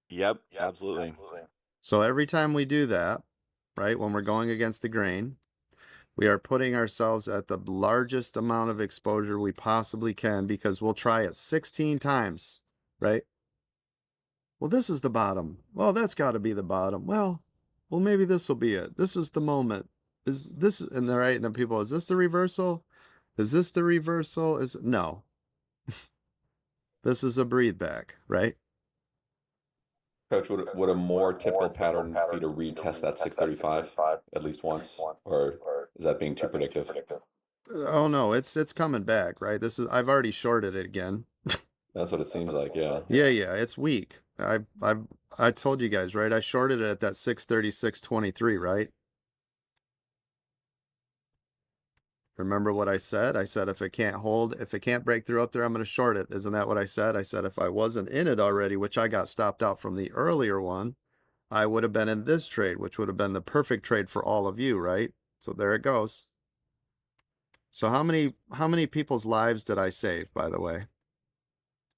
Yep, absolutely. So every time we do that, right, when we're going against the grain, we are putting ourselves at the largest amount of exposure we possibly can because we'll try it 16 times, right? Well, this is the bottom. Well, that's got to be the bottom. Well, maybe this will be it. This is the moment. Is this, and then, right, and then people, is this the reversal? Is this the reversal? No. This is a breathe back, right? Coach, would a more typical pattern be to retest that 635 at least once, or is that being too predictive? Oh no, it's coming back, right? I've already shorted it again. That's what it seems like, yeah. Yeah, it's weak. I told you guys, right? I shorted it at that 636.23, right? Remember what I said? I said if it can't hold, if it can't break through up there, I'm going to short it. Isn't that what I said? I said if I wasn't in it already, which I got stopped out from the earlier one, I would have been in this trade, which would have been the perfect trade for all of you, right? So there it goes. So how many people's lives did I save, by the way?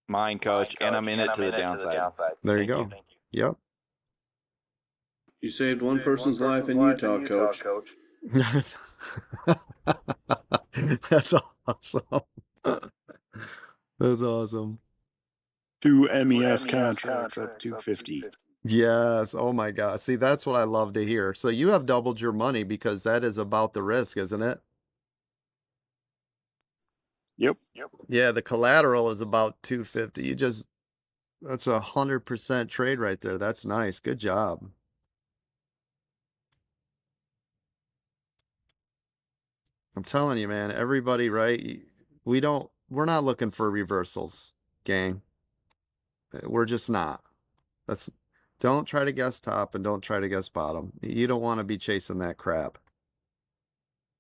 Mine, coach, and I'm in it to the downside. There you go. Yep. You saved one person's life in Utah, coach. That's awesome. That's awesome. 2 MES contracts up 250. Yes. Oh my God. See, that's what I love to hear. So you have doubled your money because that is about the risk, isn't it? Yep. Yeah, the collateral is about 250. That's 100% trade right there. That's nice. Good job. I'm telling you, man, everybody, right? We're not looking for reversals, gang. We're just not. Don't try to guess top and don't try to guess bottom. You don't want to be chasing that crap.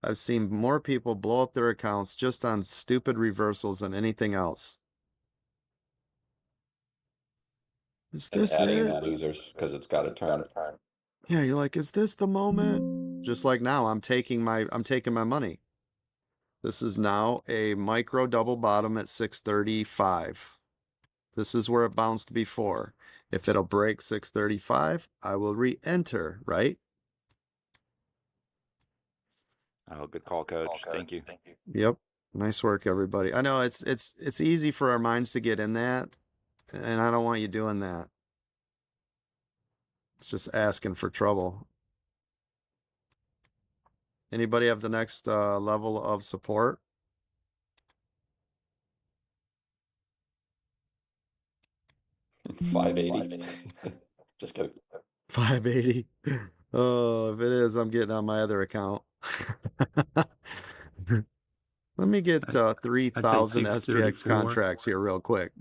I've seen more people blow up their accounts just on stupid reversals than anything else. Is this adding it? in losers because it's got to turn. Yeah, you're like, is this the moment? Just like now, I'm taking my money. This is now a micro double bottom at 635. This is where it bounced before. If it'll break 635, I will re-enter, right? Oh, good call, coach. Thank you. Yep. Nice work, everybody. I know it's easy for our minds to get in that, and I don't want you doing that. It's just asking for trouble. Anybody have the next level of support? 580. Just kidding. 580. Oh, if it is, I'm getting on my other account. Let me get 3,000 SPX 634. contracts here real quick.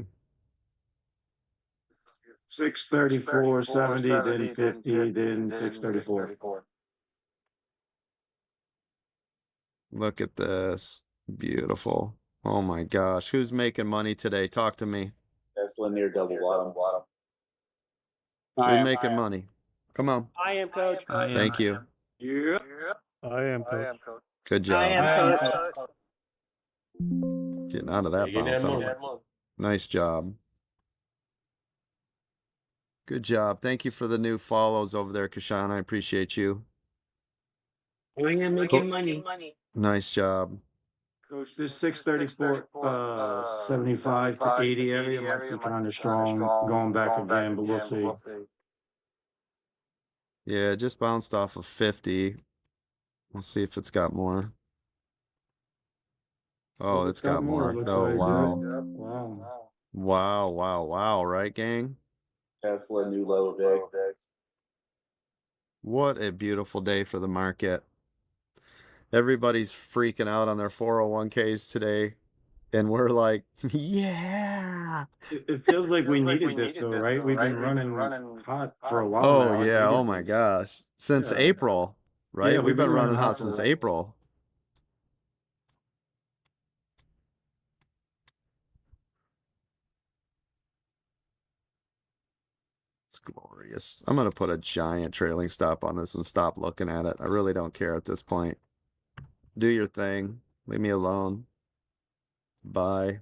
634, 70, then 50, then 634. Look at this. Beautiful. Oh my gosh. Who's making money today? Talk to me. Tesla near double bottom. Who's making money? Come on. I am, coach. I am. Thank you. Yeah. I am, coach. Good I job. am, coach. Getting out of that Taking bounce. that Huh? money. Nice job. Good job. Thank you for the new follows over there, Kashan. I appreciate you. I am making money. Nice job. Coach, this 634, 75 to 80 area might be kind of strong going back again, but we'll see. Yeah, just bounced off of 50. We'll see if it's got more. Oh, it's got more. It looks Oh, like. wow. Yep. Wow. Wow, wow, wow. Right, gang? Tesla new low day. What a beautiful day for the market. Everybody's freaking out on their 401ks today. And we're like, yeah. It feels like we needed this though, right? We've been running hot for a while now. Oh, yeah. Oh, my gosh. Since April, right? Yeah, we've been running hot for since a while. April. It's glorious. I'm going to put a giant trailing stop on this and stop looking at it. I really don't care at this point. Do your thing. Leave me alone. Bye.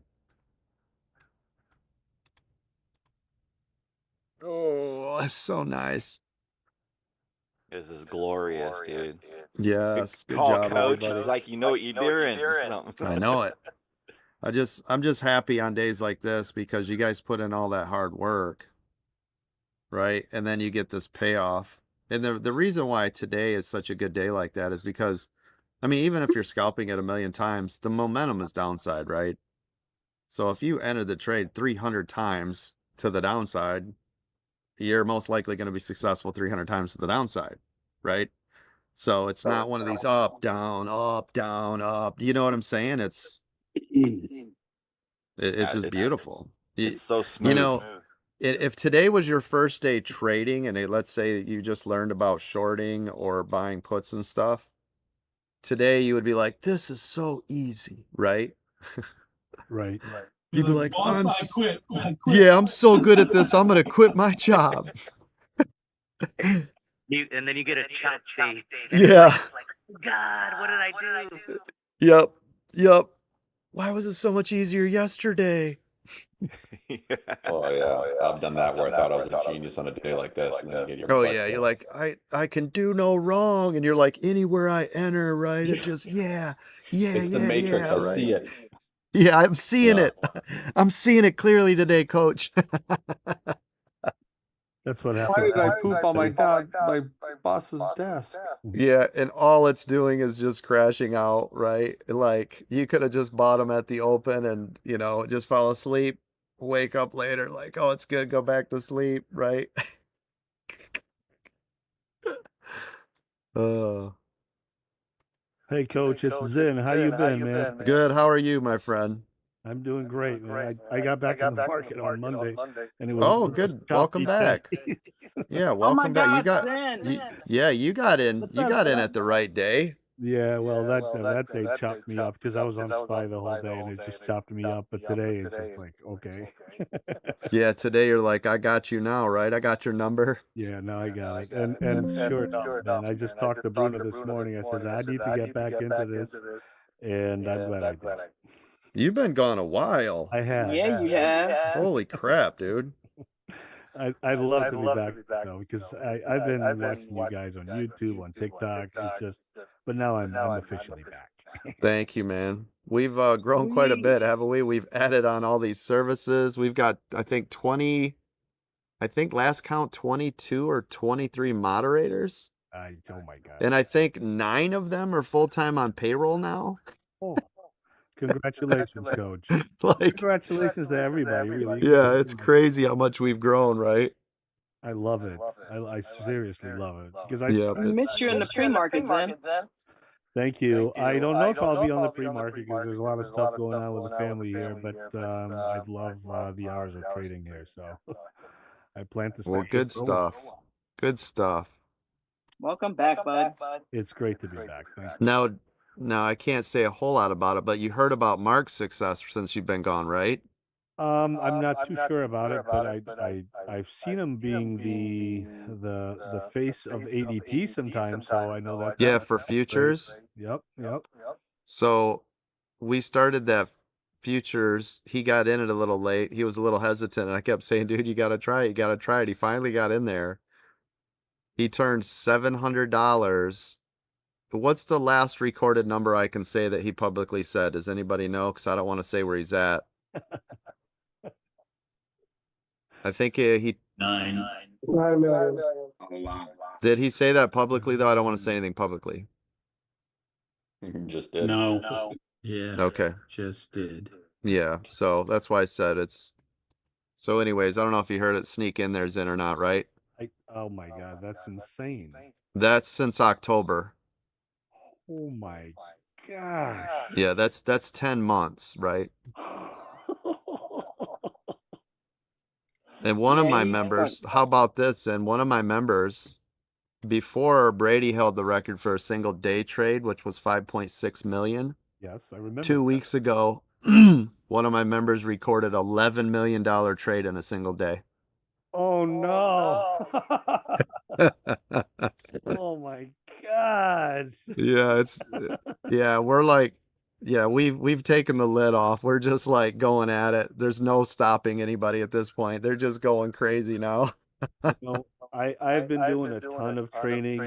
Oh, that's so nice. This is glorious, dude. Yes. Good Call, job, coach. everybody. It's like you know what you're doing. I know it. I'm just happy on days like this because you guys put in all that hard work, right? And then you get this payoff. And the reason why today is such a good day like that is because, I mean, even if you're scalping it a million times, the momentum is downside, right? So if you enter the trade 300 times to the downside, you're most likely going to be successful 300 times to the downside, right? So it's not one of these up, down, up, down, up. You know what I'm saying? It's just beautiful. It's so smooth. You know, if today was your first day trading and let's say you just learned about shorting or buying puts and stuff, today you would be like, this is so easy, right? Right. You'd be like, boss, I quit. Yeah, I'm so good at this. I'm going to quit my job. And then you get a chop day. Yeah. Like, God, what did I do? Yep. Why was it so much easier yesterday? Oh yeah, I've done that where I thought I was a genius on a day like this, and then you get your. Oh yeah, you're like, I can do no wrong, and you're like, anywhere I enter, right? It just It's the Matrix. I right? see it. Yeah, I'm seeing it. I'm seeing it clearly today, coach. That's what happened. Why did I poop on my boss's desk? Yeah, and all it's doing is just crashing out, right? Like you could have just bought them at the open and, just fall asleep, wake up later like, oh, it's good, go back to sleep, right? Hey, coach, it's Zen. How you been, man? Good. How are you, my friend? I'm doing great, man. I got back in the market on Monday, and it was Oh, good. Welcome back. Yeah, welcome back. You got you got in. You got in at the right day. Yeah, well, that day chopped me up because I was on SPY the whole day, and it just chopped me up. But today it's just like, okay. Yeah, today you're like, I got you now, right? I got your number. Yeah, now I got it. And sure enough, man, I just talked to Bruno this morning. I says, I need to get back into this, and I'm glad I did. You've been gone a while. I have. Yeah, you have. Holy crap, dude. I'd love to be back though, because I've been watching you guys on YouTube, on TikTok. It's just, but now I'm officially back. Thank you, man. We've grown quite a bit, haven't we? We've added on all these services. We've got, I think last count 22 or 23 moderators. Oh my God. And I think 9 of them are full-time on payroll now. Oh, Congratulations, coach. Like, Congratulations to everybody, really. yeah, it's crazy how much we've grown, right? I love it. I seriously love it because I Yeah, We missed you in the pre-market, Zen. Thank you. I don't know if I'll be on the pre-market because there's a lot of stuff going on with the family here, but I'd love the hours of trading here, so I plan to stay. Well, good stuff. Good stuff. Welcome back, bud. It's great to be back. Thank you. Now I can't say a whole lot about it, but you heard about Mark's success since you've been gone, right? I'm not too sure about it, but I've seen him being the face of ADT sometimes, so I know that. Yeah, for futures. Yep. So we started that futures. He got in it a little late. He was a little hesitant, and I kept saying, "Dude, you got to try it. You got to try it." He finally got in there. He turned $700. What's the last recorded number I can say that he publicly said? Does anybody know? Because I don't want to say where he's at. I think he 9 million. did. He say that publicly though. I don't want to say anything publicly. Just did. No. Yeah. Okay. Just did. Yeah. So that's why I said it's. So, anyways, I don't know if you heard it sneak in there, Zin, or not, right? Oh my God, that's insane. That's since October. Oh my gosh. Yeah, that's 10 months, right? And one of my members, how about this? And one of my members, before Brady held the record for a single day trade, which was 5.6 million. Yes, I remember. 2 weeks ago, one of my members recorded $11 million trade in a single day. Oh no. Oh my God. Yeah, we're like, yeah, we've taken the lid off. We're just like going at it. There's no stopping anybody at this point. They're just going crazy now. I've been doing a ton of training.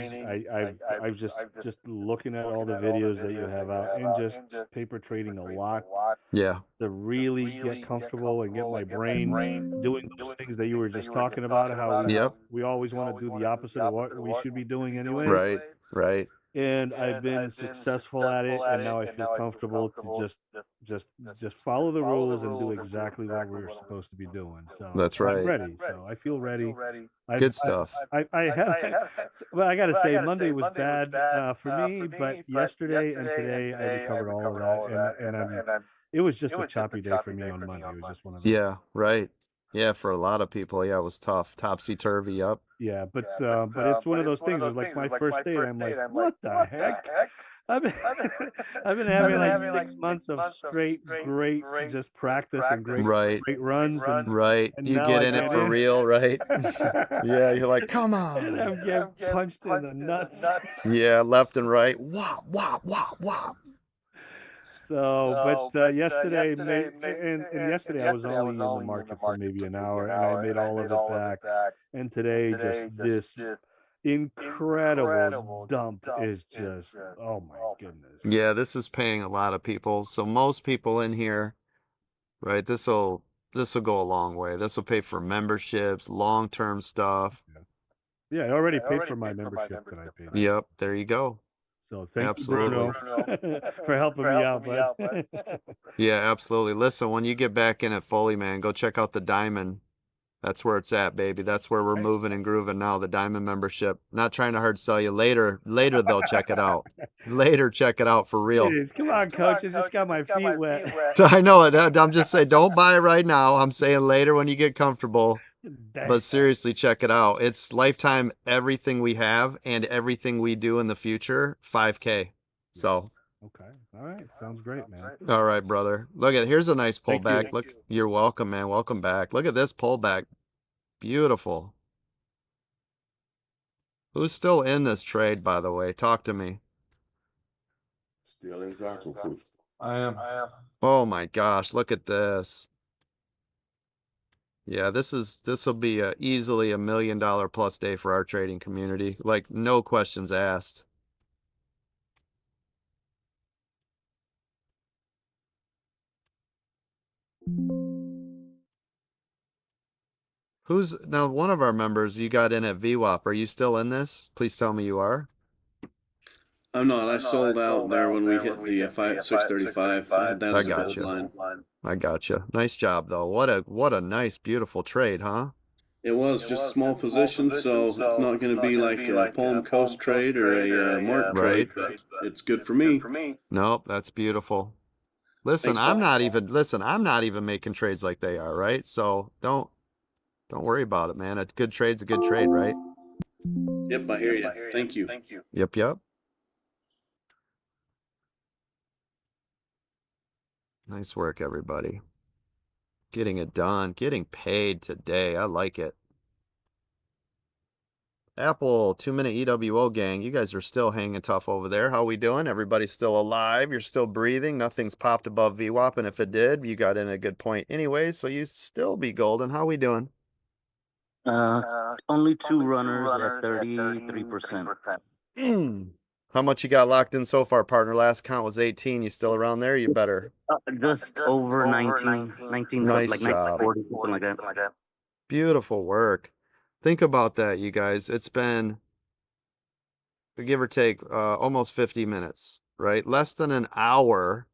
I've just looking at all the videos that you have out and just paper trading a lot. Yeah. To really get comfortable and get my brain doing those things that you were just talking about, how we always want to do the opposite of what we should be doing anyway. Right. And I've been successful at it, and now I feel comfortable to just follow the rules and do exactly what we're supposed to be doing. So that's right. I'm ready. So I feel ready. Good stuff. I had, well, I got to say, Monday was bad for me, but yesterday and today I recovered all of that, and it was just a choppy day for me on Monday. It was just one of those. Yeah, right. Yeah, for a lot of people, yeah, it was tough. Topsy-turvy up. Yeah, but it's one of those things. It was like my first day, and I'm like, what the heck? I've been having like 6 months of straight great just practice and great runs, and you get in it for real, right? Yeah, you're like, come on. And I'm getting punched in the nuts. Yeah, left and right. Wop, wop, wop, wop. So, but yesterday, and yesterday I was only in the market for maybe an hour, and I made all of it back. And today, just this incredible dump is just, oh my goodness. Yeah, this is paying a lot of people. So most people in here, right? This will go a long way. This will pay for memberships, long-term stuff. Yeah, I already paid for my membership that I paid. Yep, there you go. So thank you, Bruno, for helping me out, bud. Yeah, absolutely. Listen, when you get back in it fully, man, go check out the Diamond. That's where it's at, baby. That's where we're moving and grooving now, the Diamond membership. Not trying to hard sell you. Later they'll check it out. Later, check it out for real. Please, come on, coach. I just got my feet wet. I know it. I'm just saying, don't buy it right now. I'm saying later when you get comfortable. But seriously, check it out. It's lifetime everything we have and everything we do in the future, 5K. So. Okay. All right. Sounds great, man. All right, brother. Look at, here's a nice pullback. Look, you're welcome, man. Welcome back. Look at this pullback. Beautiful. Who's still in this trade, by the way? Talk to me. Still in Zaxel, please. I am. Oh my gosh, look at this. Yeah, this will be easily $1 million plus day for our trading community. Like, no questions asked. Who's now one of our members you got in at VWAP? Are you still in this? Please tell me you are. I'm not. I sold out there when we hit the 635. I had that as a gold line. I gotcha. Nice job though. What a nice, beautiful trade, huh? It was just small position, so it's not going to be like a Palm Coast trade or a Mark trade, but it's good for me. Nope, that's beautiful. Listen, I'm not even making trades like they are, right? So don't worry about it, man. A good trade's a good trade, right? Yep, I hear you. Thank you. Yep. Nice work, everybody. Getting it done, getting paid today. I like it. Apple 2-minute EWO gang, you guys are still hanging tough over there. How we doing? Everybody's still alive. You're still breathing. Nothing's popped above VWAP, and if it did, you got in a good point anyway, so you still be golden. How we doing? Only 2 runners at 33%. How much you got locked in so far, partner? Last count was 18. You still around there? You better. Just over 19. 19, nice like job. 40, something like that. Beautiful work. Think about that, you guys. It's been, give or take, almost 50 minutes, right? Less than an hour.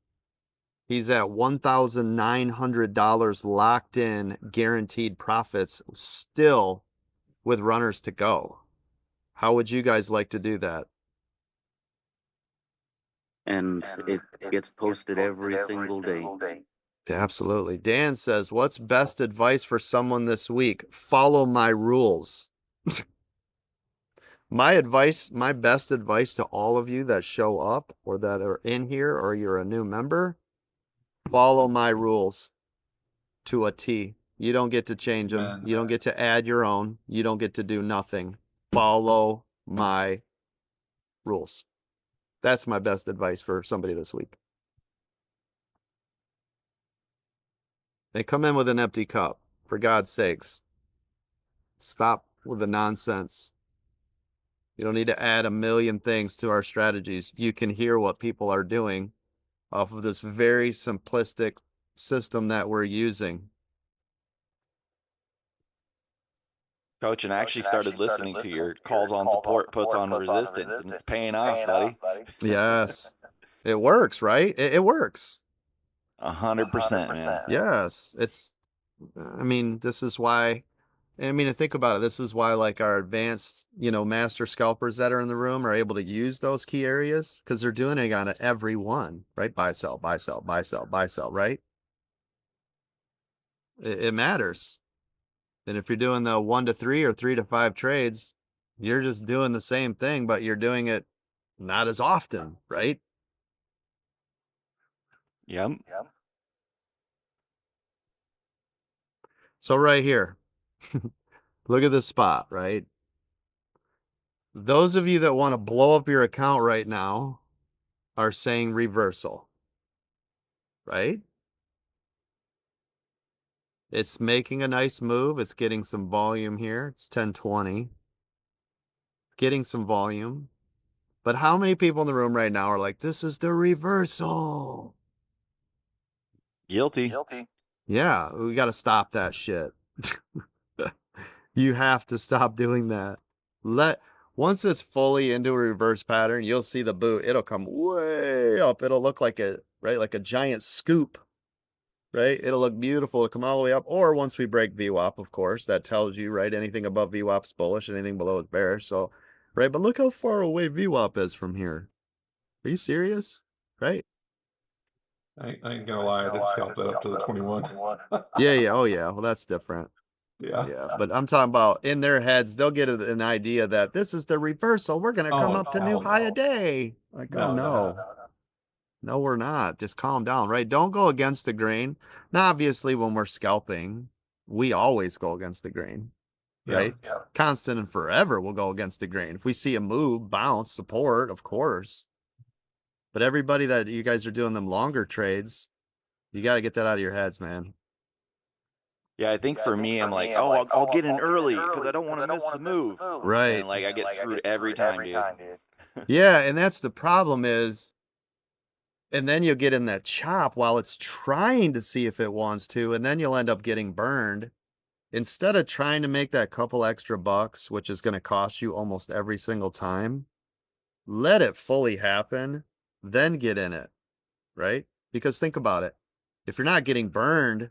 He's at $1,900 locked in, guaranteed profits, still with runners to go. How would you guys like to do that? And it gets posted every single day. Absolutely. Dan says, what's best advice for someone this week? Follow my rules. My best advice to all of you that show up or that are in here or you're a new member, follow my rules to a T. You don't get to change them. You don't get to add your own. You don't get to do nothing. Follow my rules. That's my best advice for somebody this week. They come in with an empty cup, for God's sakes. Stop with the nonsense. You don't need to add a million things to our strategies. You can hear what people are doing off of this very simplistic system that we're using. Coach, and I actually started listening to your calls on support, puts on resistance, and it's paying off, buddy. Yes. It works, right? It works. 100%, man. Yes. This is why, think about it. This is why, like, our advanced, master scalpers that are in the room are able to use those key areas because they're doing it on every one, right? Buy, sell, buy, sell, buy, sell, buy, sell, right? It matters. And if you're doing the 1 to 3 or 3 to 5 trades, you're just doing the same thing, but you're doing it not as often, right? Yep. So right here, look at this spot, right? Those of you that want to blow up your account right now are saying reversal, right? It's making a nice move. It's getting some volume here. It's 1020. Getting some volume. But how many people in the room right now are like, this is the reversal? Guilty. Yeah, we got to stop that shit. You have to stop doing that. Once it's fully into a reverse pattern, you'll see the boot. It'll come way up. It'll look like like a giant scoop. Right? It'll look beautiful. It'll come all the way up. Or once we break VWAP, of course, that tells you, right? Anything above VWAP is bullish, anything below is bearish. So, right? But look how far away VWAP is from here. Are you serious? Right? I ain't gonna lie, I did scalp that up to the 21. Yeah. Oh, yeah. Well, that's different. Yeah. But I'm talking about in their heads, they'll get an idea that this is the reversal. We're going to come up to new high a day. Like, no. No, we're not. Just calm down, right? Don't go against the grain. Now, obviously, when we're scalping, we always go against the grain, right? Yeah. Constant and forever, we'll go against the grain. If we see a move, bounce, support, of course. But everybody that you guys are doing them longer trades, you got to get that out of your heads, man. Yeah, I think for me, I'm like, I'll get in early because I don't want to miss the move. Right. And I get screwed every time, dude. Yeah, and that's the problem is, and then you'll get in that chop while it's trying to see if it wants to, and then you'll end up getting burned. Instead of trying to make that couple extra bucks, which is going to cost you almost every single time, let it fully happen, then get in it, right? Because think about it. If you're not getting burned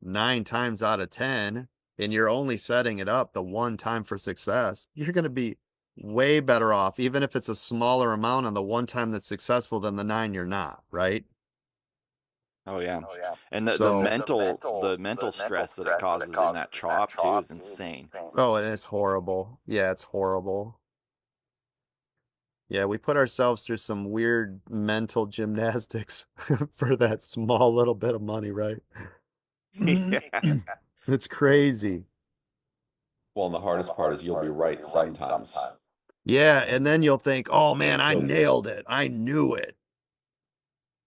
9 times out of 10 and you're only setting it up the one time for success, you're going to be way better off, even if it's a smaller amount on the one time that's successful than the 9 you're not, right? Oh yeah. And the mental stress that it causes in that chop too is insane. Oh, and it's horrible. Yeah, it's horrible. Yeah, we put ourselves through some weird mental gymnastics for that small little bit of money, right? Yeah. It's crazy. Well, and the hardest part is you'll be right sometimes. Yeah, and then you'll think, oh man, I nailed it. I knew it.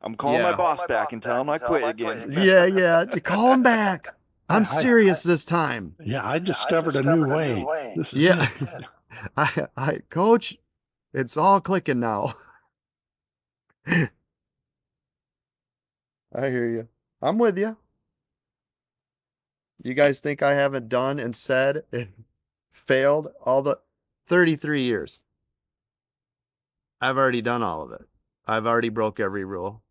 I'm calling my boss back and tell him I quit again. Yeah. Call him back. I'm serious this time. Yeah, I discovered a new way. This is Yeah. it. Coach, it's all clicking now. I hear you. I'm with you. You guys think I haven't done and said and failed all the 33 years? I've already done all of it. I've already broke every rule.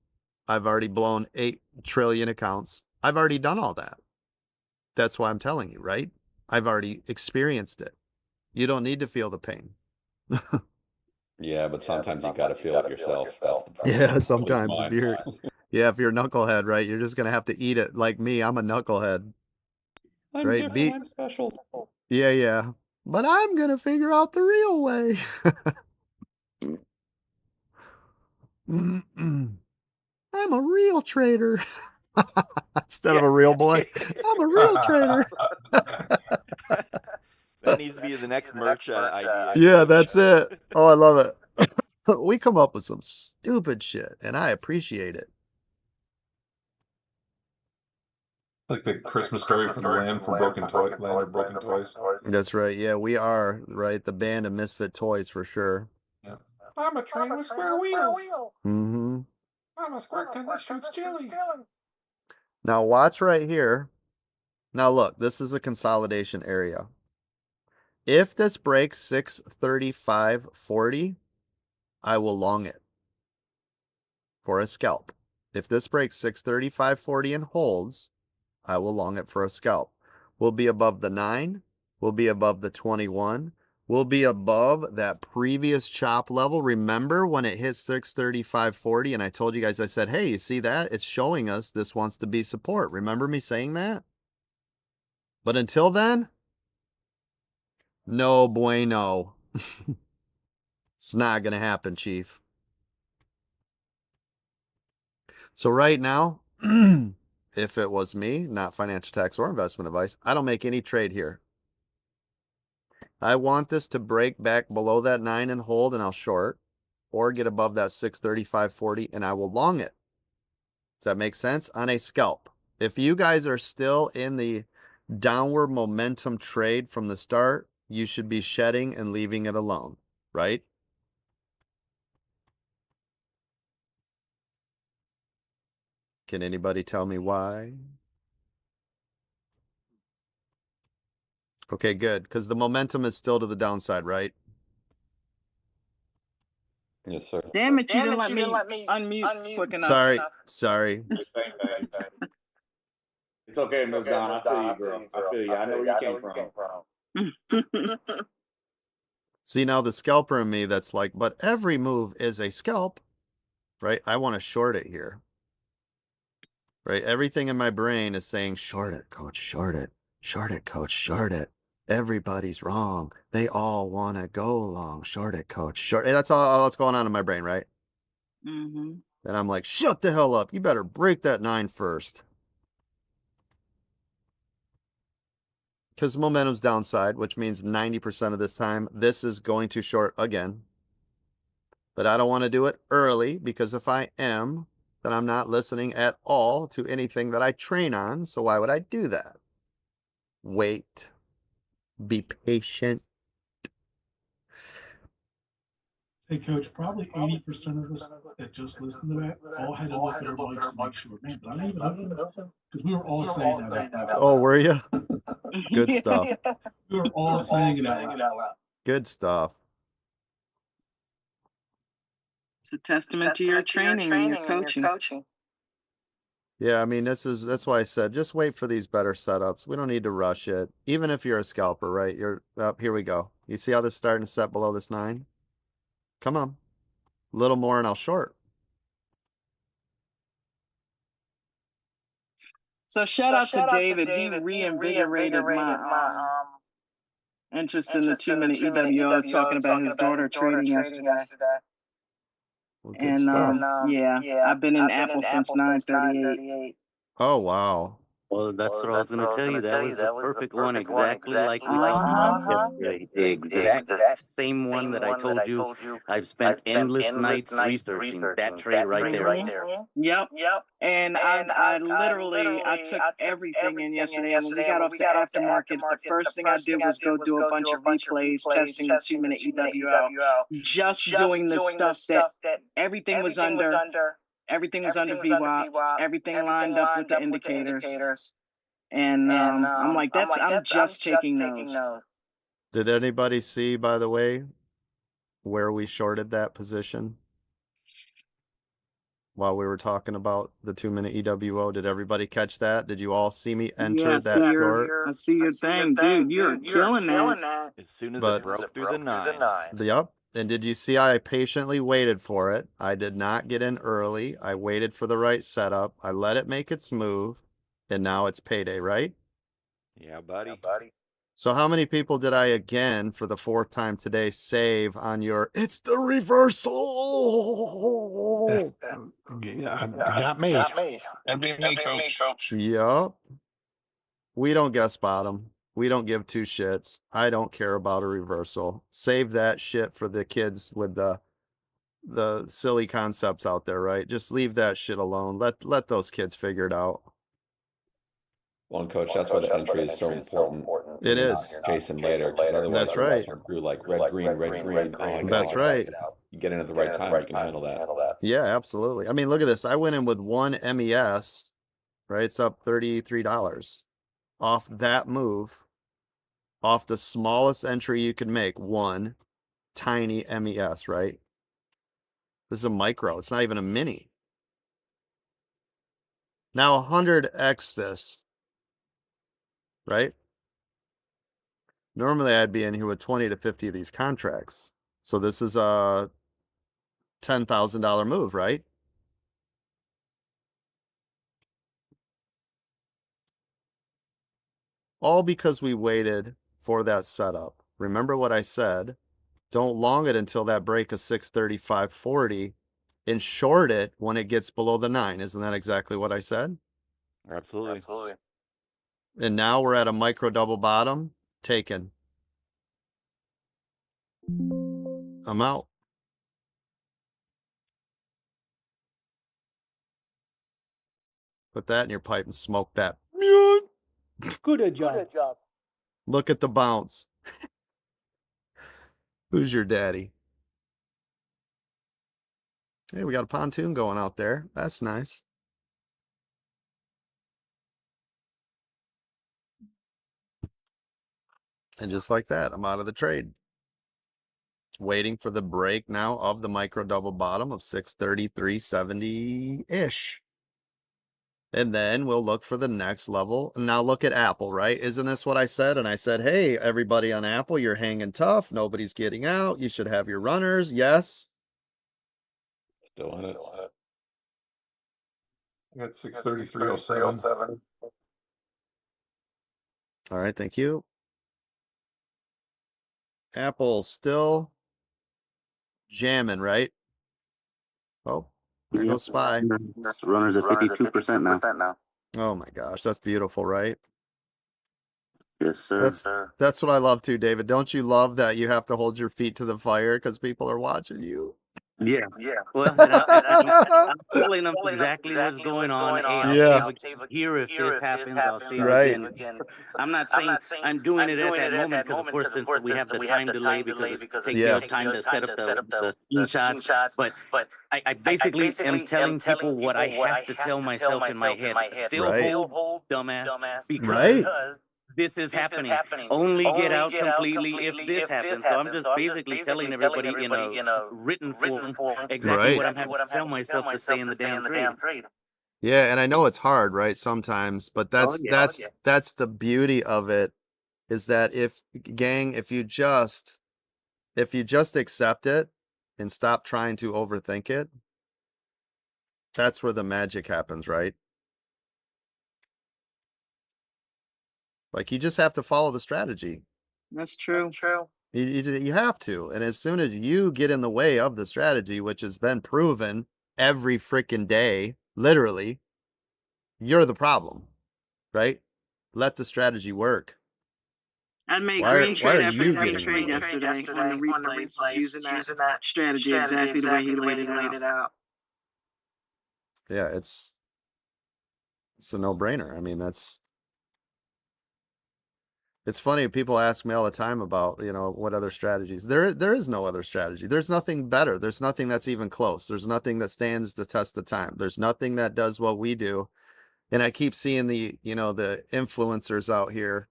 I've already blown 8 trillion accounts. I've already done all that. That's why I'm telling you, right? I've already experienced it. You don't need to feel the pain. Yeah, but sometimes you got to feel it yourself. That's the problem. Yeah, sometimes if you're a knucklehead, right? You're just gonna have to eat it. Like me, I'm a knucklehead. I'm Right, different, I'm special. Yeah. But I'm gonna figure out the real way. I'm a real trader. Instead of a real boy, I'm a real trader. That needs to be the next merch idea. Yeah, that's it. Oh, I love it. We come up with some stupid shit, and I appreciate it. Like the Christmas story from the Land of Broken Toys. That's right. Yeah, we are, right? The band of misfit toys for sure. Yeah. I'm a train with square wheels. Mm-hmm. I'm a squirt gun that shoots jelly. Now watch right here. Now look, this is a consolidation area. If this breaks 635.40, I will long it for a scalp. If this breaks 635.40 and holds, I will long it for a scalp. We'll be above the 9. We'll be above the 21. We'll be above that previous chop level. Remember when it hit 635.40 and I told you guys, I said, hey, you see that? It's showing us this wants to be support. Remember me saying that? But until then, no bueno. It's not going to happen, Chief. So right now, if it was me, not financial tax or investment advice, I don't make any trade here. I want this to break back below that 9 and hold, and I'll short, or get above that 635.40, and I will long it. Does that make sense? On a scalp. If you guys are still in the downward momentum trade from the start, you should be shedding and leaving it alone, right? Can anybody tell me why? Okay, good, because the momentum is still to the downside, right? Yes, sir. Damn it, you didn't let me unmute quick enough. Sorry. It's okay, Ms. Don. I feel you, girl. I feel you. I know where you came from. See, now the scalper in me that's like, but every move is a scalp, right? I want to short it here, right? Everything in my brain is saying, short it, coach, short it. Short it, coach, short it. Everybody's wrong. They all want to go long. Short it, coach, short it. That's all that's going on in my brain, right? Mm-hmm. And I'm like, shut the hell up. You better break that 9 first. Because momentum's downside, which means 90% of this time, this is going to short again. But I don't want to do it early, because if I am, then I'm not listening at all to anything that I train on. So why would I do that? Wait. Be patient. Hey, Coach, probably 80% of us that just listened to that all had to look at our mics to make sure, man, did I leave it open? Because we were all saying that out loud. Oh, were you? Good stuff. We were all saying it out loud. Good stuff. It's a testament to your training and your coaching. Yeah, I mean, that's why I said just wait for these better setups. We don't need to rush it. Even if you're a scalper, right? You're up. Here we go. You see how this is starting to set below this 9? Come on. A little more and I'll short. So shout out to David. He reinvigorated my interest in the 2-minute EWO, talking about his daughter trading yesterday. Well, good And stuff. yeah, I've been in Apple since 9:38. Oh, wow. Well, that's what I was going to tell you. That was the perfect one, exactly like we talked about yesterday. The exact same one that I told you. I've spent endless nights researching that trade right there. Yep. And I literally took everything in yesterday. And when we got off the aftermarket, the first thing I did was go do a bunch of replays testing the 2-minute EWO, just doing the stuff that everything was under. Everything was under VWAP. Everything lined up with the indicators. And I'm like, I'm just taking those. Did anybody see, by the way, where we shorted that position? While we were talking about the 2-minute EWO, did everybody catch that? Did you all see me enter that short? I see your thing, dude. You're killing that. As soon as it broke through the 9. Yep. And did you see I patiently waited for it? I did not get in early. I waited for the right setup. I let it make its move. And now it's payday, right? Yeah, buddy. So how many people did I, again, for the 4th time today, save on your, it's the reversal? Got me. That'd be me, coach. Yup. We don't guess bottom. We don't give 2 shits. I don't care about a reversal. Save that shit for the kids with the silly concepts out there, right? Just leave that shit alone. Let those kids figure it out. Well, and coach, that's why the entry is so important. It is. Chasing later, because otherwise That's right. you're like red, green. Oh, I got That's right. You get in at the right time, you can handle that. Yeah, absolutely. I mean, look at this. I went in with 1 MES, right? It's up $33 off that move, off the smallest entry you could make, 1 tiny MES, right? This is a micro. It's not even a mini. Now 100x this, right? Normally I'd be in here with 20 to 50 of these contracts. So this is a $10,000 move, right? All because we waited for that setup. Remember what I said? Don't long it until that break of 635.40 and short it when it gets below the 9. Isn't that exactly what I said? Absolutely. And now we're at a micro double bottom. Taken. I'm out. Put that in your pipe and smoke that. Good job. Look at the bounce. Who's your daddy? Hey, we got a pontoon going out there. That's nice. And just like that, I'm out of the trade. Waiting for the break now of the micro double bottom of 633.70-ish. And then we'll look for the next level. Now look at Apple, right? Isn't this what I said? And I said, hey, everybody on Apple, you're hanging tough. Nobody's getting out. You should have your runners. Yes. Still in it. I got 633.07. All right, thank you. Apple still jamming, right? Oh, there goes SPY. Runners at 52% now. Oh my gosh, that's beautiful, right? Yes, sir. That's what I love too, David. Don't you love that you have to hold your feet to the fire because people are watching you? Yeah. Well, I'm telling them exactly what's going on. Hey, I'll shave here if this happens. I'll shave again. I'm not saying I'm doing it at that moment because, of course, since we have the time delay because it takes me time to set up the screenshots. But I basically am telling people what I have to tell myself in my head. Still hold, dumbass, because this is happening. Only get out completely if this happens. So I'm just basically telling everybody in a written form exactly what I'm having to tell myself to stay in the damn trade. Yeah, and I know it's hard, right? Sometimes, but that's the beauty of it, is that if you just accept it and stop trying to overthink it, that's where the magic happens, right? Like, you just have to follow the strategy. That's true. You have to. And as soon as you get in the way of the strategy, which has been proven every freaking day, literally, you're the problem, right? Let the strategy work. I made green trade after green trade yesterday on the replays using that strategy exactly the way he laid it out. Yeah, it's a no-brainer. I mean, it's funny, people ask me all the time about, what other strategies. There is no other strategy. There's nothing better. There's nothing that's even close. There's nothing that stands the test of time. There's nothing that does what we do. And I keep seeing the influencers out here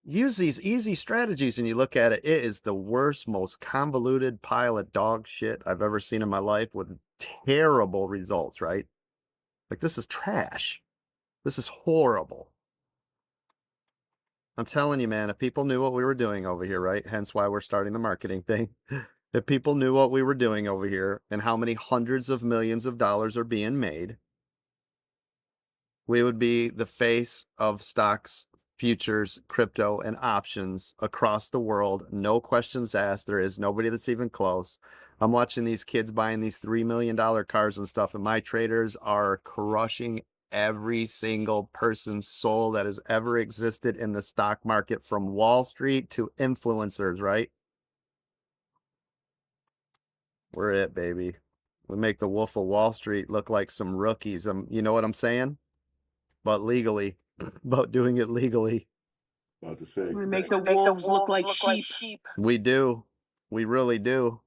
use these easy strategies, and you look at it, it is the worst, most convoluted pile of dog shit I've ever seen in my life, with terrible results, right? Like, this is trash. This is horrible. I'm telling you, man, if people knew what we were doing over here, right? Hence why we're starting the marketing thing. If people knew what we were doing over here and how many hundreds of millions of dollars are being made, we would be the face of stocks, futures, crypto, and options across the world. No questions asked. There is nobody that's even close. I'm watching these kids buying these $3 million cars and stuff, and my traders are crushing every single person's soul that has ever existed in the stock market, from Wall Street to influencers, right? We're it, baby. We make the Wolf of Wall Street look like some rookies. You know what I'm saying? But legally, but doing it legally. About to say. We make the wolves look like sheep. We do. We really do.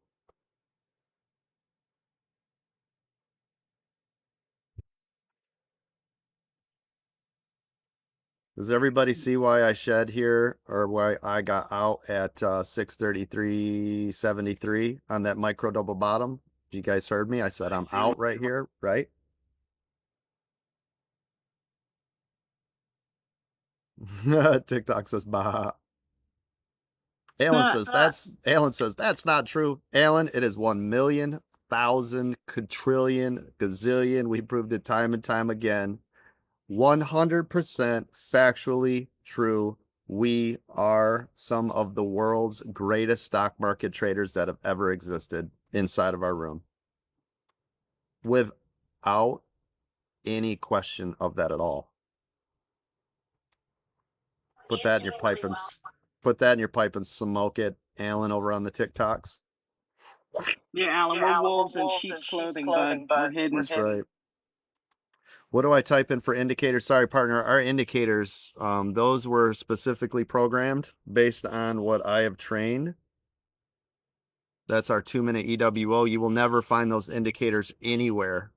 Does everybody see why I shed here, or why I got out at 633.73 on that micro double bottom? You guys heard me. I said I'm out right here, right? TikTok says bah. Alan says that's not true. Alan, it is 1,000,000 quadrillion gazillion. We proved it time and time again. 100% factually true. We are some of the world's greatest stock market traders that have ever existed inside of our room, without any question of that at all. Put that in your pipe and smoke it, Alan, over on the TikToks. Yeah, Alan, we're wolves in sheep's clothing, bud. We're hidden. That's right. What do I type in for indicators? Sorry, partner. Our indicators, those were specifically programmed based on what I have trained. That's our 2-minute EWO. You will never find those indicators anywhere,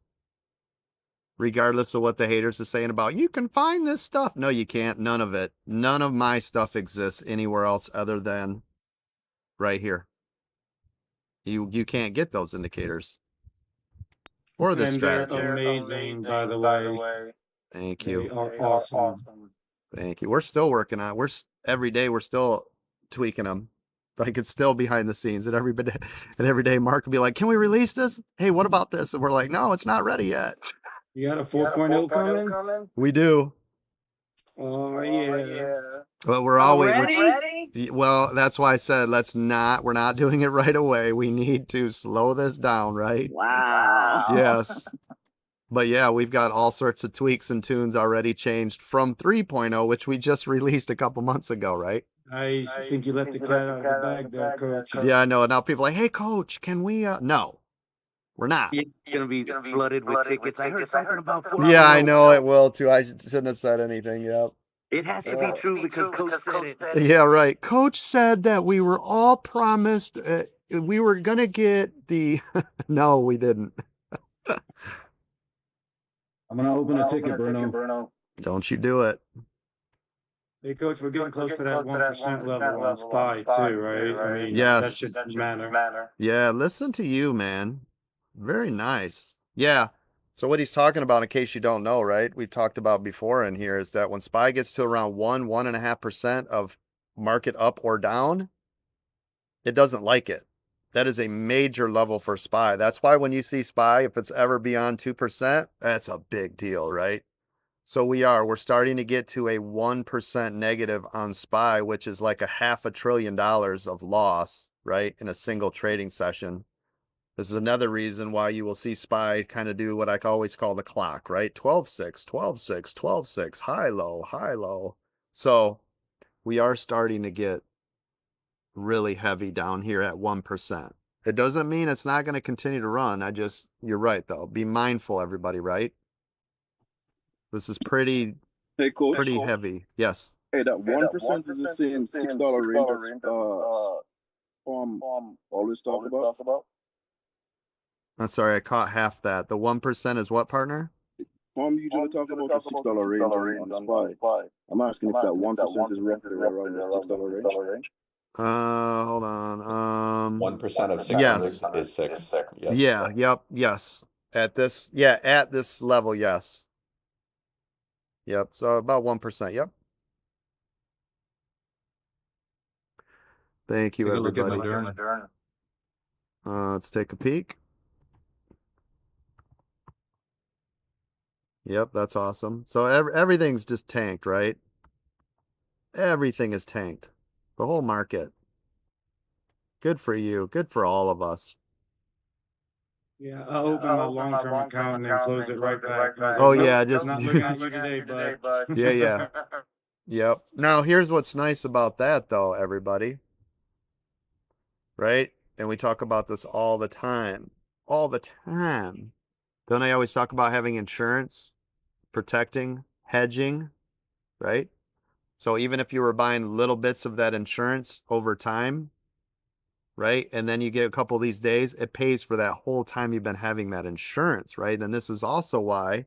regardless of what the haters are saying about, you can find this stuff. No, you can't. None of it. None of my stuff exists anywhere else other than right here. You can't get those indicators. Or this strategy. They're amazing, by the way. Thank you. They are awesome. Thank you. We're still working on it. Every day we're still tweaking them. Like, it's still behind the scenes, and every day Mark will be like, can we release this? Hey, what about this? And we're like, no, it's not ready yet. You got a 4.0 coming? We do. Oh, yeah. Well, we're always ready? Well, that's why I said we're not doing it right away. We need to slow this down, right? Wow. Yes. But yeah, we've got all sorts of tweaks and tunes already changed from 3.0, which we just released a couple months ago, right? I think you let the cat out of the bag there, Coach. Yeah, I know. Now people are like, hey, Coach, can we? No, we're not. You're going to be flooded with tickets. I heard something about 4. Yeah, I know it will too. I shouldn't have said anything. Yep. It has to be true because Coach said it. Yeah, right. Coach said that we were all promised we were going to get the... No, we didn't. I'm going to open a ticket, Bruno. Don't you do it. Hey, Coach, we're getting close to that 1% level on SPY too, right? I mean, that Yes. should matter. Yeah, listen to you, man. Very nice. Yeah. So what he's talking about, in case you don't know, right? We've talked about before in here, is that when SPY gets to around 1.5% of market up or down, it doesn't like it. That is a major level for SPY. That's why when you see SPY, if it's ever beyond 2%, that's a big deal, right? So we're starting to get to a 1% negative on SPY, which is like $500 billion of loss, right? In a single trading session. This is another reason why you will see SPY kind of do what I always call the clock, right? 12-6, 12-6, 12-6, high, low, high, low. So we are starting to get really heavy down here at 1%. It doesn't mean it's not going to continue to run. You're right though. Be mindful, everybody, right? This is pretty Coach. heavy. Yes. Hey, that 1% is the same $6 range that always talk about. I'm sorry, I caught half that. The 1% is what, partner? Usually talk about the $6 range on SPY. I'm asking if that 1% is roughly around the $6 range. Hold on. 1% of 600 yes. is 6. Yes. Yeah, yep, yes. At this level, yes. Yep, so about 1%, yep. Thank you, everybody. Look at Moderna. Let's take a peek. Yep, that's awesome. So everything's just tanked, right? Everything is tanked. The whole market. Good for you. Good for all of us. Yeah, I opened my long-term account and then closed it right back. Just not looking at you today, bud. Yeah. Yep. Now, here's what's nice about that, though, everybody. Right? And we talk about this all the time. All the time. Don't I always talk about having insurance, protecting, hedging, right? So even if you were buying little bits of that insurance over time, right? And then you get a couple of these days, it pays for that whole time you've been having that insurance, right? And this is also why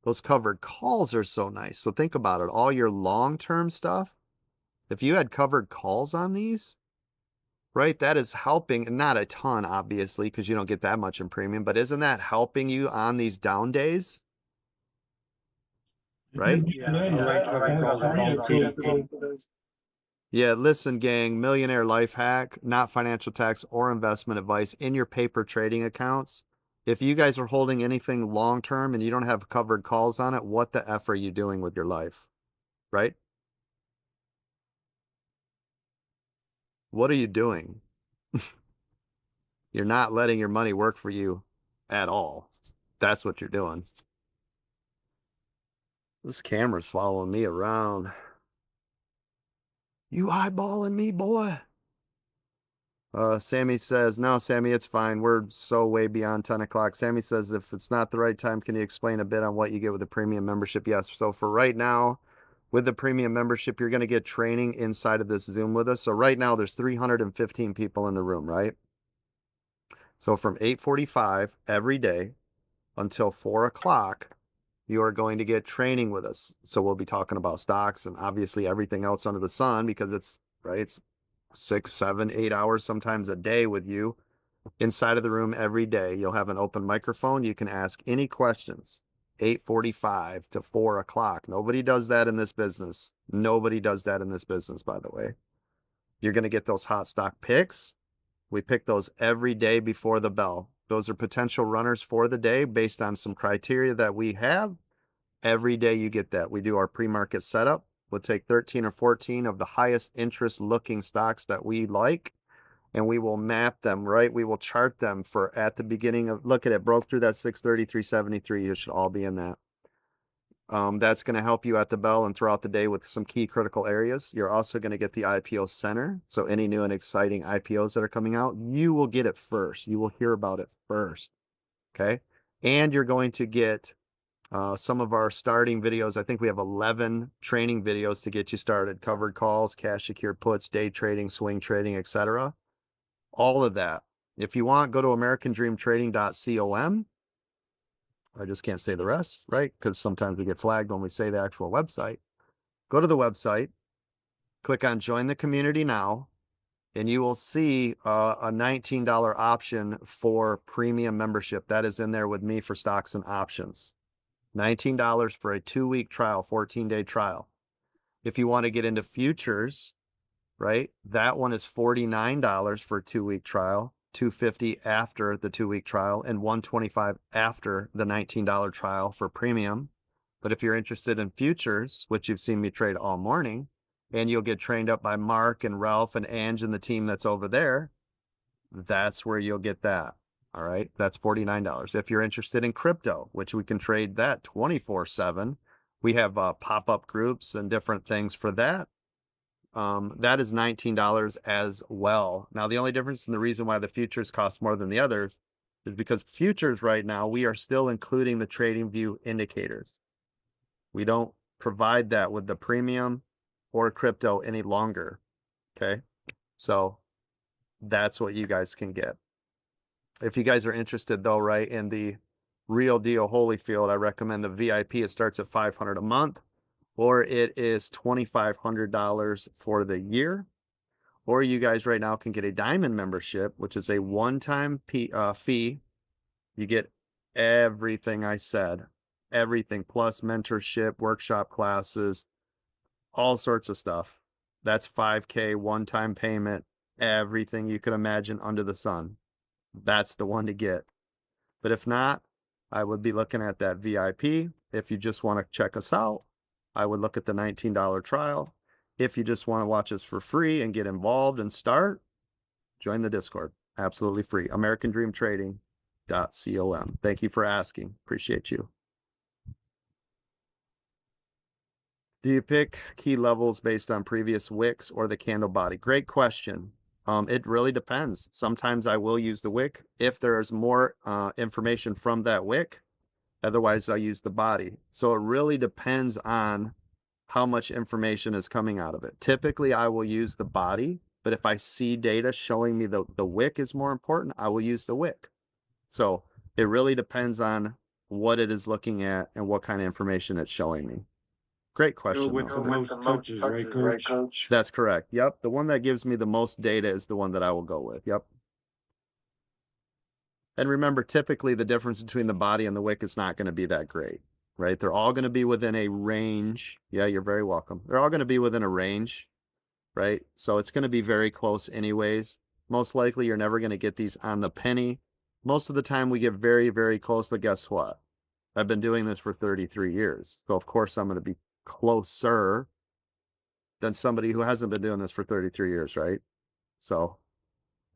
those covered calls are so nice. So think about it. All your long-term stuff, if you had covered calls on these, right, that is helping, not a ton, obviously, because you don't get that much in premium, but isn't that helping you on these down days? Right? Yeah, listen, gang, millionaire life hack, not financial tax or investment advice in your paper trading accounts. If you guys are holding anything long-term and you don't have covered calls on it, what the F are you doing with your life? Right? What are you doing? You're not letting your money work for you at all. That's what you're doing. This camera's following me around. You eyeballing me, boy? Sammy says, no, Sammy, it's fine. We're so way beyond 10 o'clock. Sammy says, if it's not the right time, can you explain a bit on what you get with the premium membership? Yes. So for right now, with the premium membership, you're going to get training inside of this Zoom with us. So right now, there's 315 people in the room, right? So from 8:45 every day until 4 o'clock, you are going to get training with us. So we'll be talking about stocks and obviously everything else under the sun because it's 6, 7, 8 hours sometimes a day with you inside of the room every day. You'll have an open microphone. You can ask any questions. 8:45 to 4 o'clock. Nobody does that in this business. Nobody does that in this business, by the way. You're going to get those hot stock picks. We pick those every day before the bell. Those are potential runners for the day based on some criteria that we have. Every day you get that. We do our pre-market setup. We'll take 13 or 14 of the highest interest looking stocks that we like, and we will map them, right? We will chart them for at the beginning of, look at it, broke through that 630, 373. You should all be in that. That's going to help you at the bell and throughout the day with some key critical areas. You're also going to get the IPO center. So any new and exciting IPOs that are coming out, you will get it first. You will hear about it first. Okay. And you're going to get some of our starting videos. I think we have 11 training videos to get you started. Covered calls, cash secured puts, day trading, swing trading, etc. All of that. If you want, go to americandreamtrading.com. I just can't say the rest, right? Because sometimes we get flagged when we say the actual website. Go to the website. click on join the community now, and you will see a $19 option for premium membership. That is in there with me for stocks and options. $19 for a 2-week trial, 14-day trial. If you want to get into futures, right, that one is $49 for a 2-week trial, $250 after the 2-week trial, and $125 after the $19 trial for premium. But if you're interested in futures, which you've seen me trade all morning, and you'll get trained up by Mark and Ralph and Ange and the team that's over there, that's where you'll get that. All right, that's $49. If you're interested in crypto, which we can trade that 24/7, we have pop-up groups and different things for that. That is $19 as well. Now, the only difference and the reason why the futures cost more than the others is because futures right now, we are still including the TradingView indicators. We don't provide that with the premium or crypto any longer. Okay, so that's what you guys can get. If you guys are interested though, right, in the real deal Holyfield, I recommend the VIP. It starts at $500 a month, or it is $2,500 for the year. Or you guys right now can get a diamond membership, which is a one-time fee. You get everything I said, everything, plus mentorship, workshop classes, all sorts of stuff. That's $5K one-time payment, everything you could imagine under the sun. That's the one to get. But if not, I would be looking at that VIP. If you just want to check us out, I would look at the $19 trial. If you just want to watch us for free and get involved and start, join the Discord. Absolutely free. AmericanDreamTrading.com. Thank you for asking. Appreciate you. Do you pick key levels based on previous wicks or the candle body? Great question. It really depends. Sometimes I will use the wick if there's more information from that wick. Otherwise, I'll use the body. So it really depends on how much information is coming out of it. Typically, I will use the body, but if I see data showing me the wick is more important, I will use the wick. So it really depends on what it is looking at and what kind of information it's showing me. Great question. With the most touches, right, Coach? That's correct. Yep. The one that gives me the most data is the one that I will go with. Yep. And remember, typically the difference between the body and the wick is not going to be that great, right? They're all going to be within a range. Yeah, you're very welcome. They're all going to be within a range, right? So it's going to be very close anyways. Most likely you're never going to get these on the penny. Most of the time we get very, very close, but guess what? I've been doing this for 33 years. So of course I'm going to be closer than somebody who hasn't been doing this for 33 years, right? So,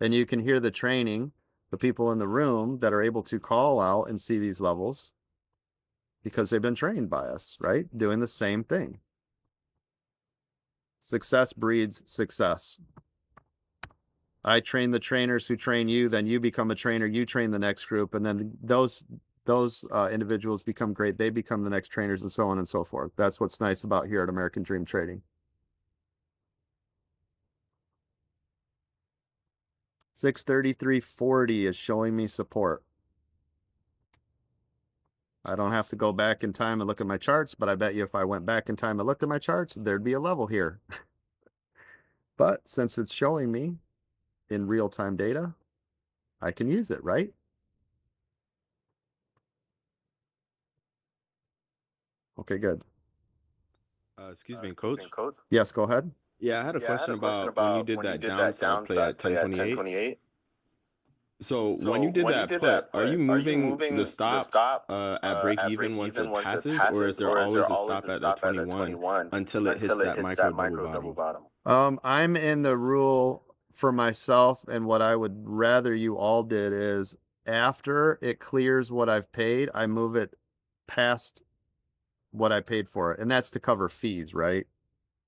and you can hear the training, the people in the room that are able to call out and see these levels because they've been trained by us, right? Doing the same thing. Success breeds success. I train the trainers who train you, then you become a trainer, you train the next group, and then those individuals become great. They become the next trainers and so on and so forth. That's what's nice about here at American Dream Trading. 633.40 is showing me support. I don't have to go back in time and look at my charts, but I bet you if I went back in time and looked at my charts, there'd be a level here. But since it's showing me in real-time data, I can use it, right? Okay, good. Excuse me, Coach. Yes, go ahead. Yeah, I had a question about when you did that downside play at 1028. So when you did that put, are you moving the stop at break even once it passes, or is there always a stop at the 21 until it hits that micro double bottom? I'm in the rule for myself, and what I would rather you all did is after it clears what I've paid, I move it past what I paid for it, and that's to cover fees, right?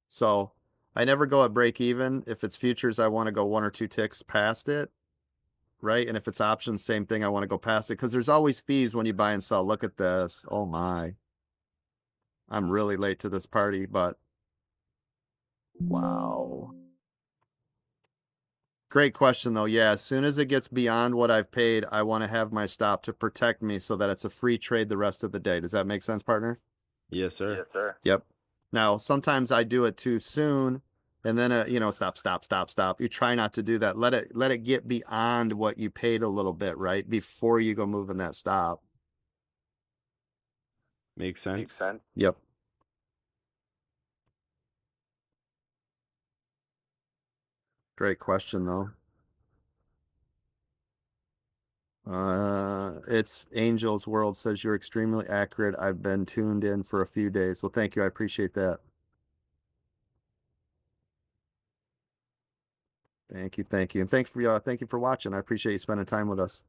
So I never go at break even. If it's futures, I want to go 1 or 2 ticks past it, right? And if it's options, same thing. I want to go past it because there's always fees when you buy and sell. Look at this. Oh my. I'm really late to this party, but wow. Great question though. Yeah, as soon as it gets beyond what I've paid, I want to have my stop to protect me so that it's a free trade the rest of the day. Does that make sense, partner? Yes, sir. Yep. Now, sometimes I do it too soon, And then, you know, stop. You try not to do that. Let it get beyond what you paid a little bit, right? Before you go moving that stop. Makes sense. Yep. Great question, though. It's Angel's World says you're extremely accurate. I've been tuned in for a few days. So thank you. I appreciate that. Thank you. And thank you for watching. I appreciate you spending time with us.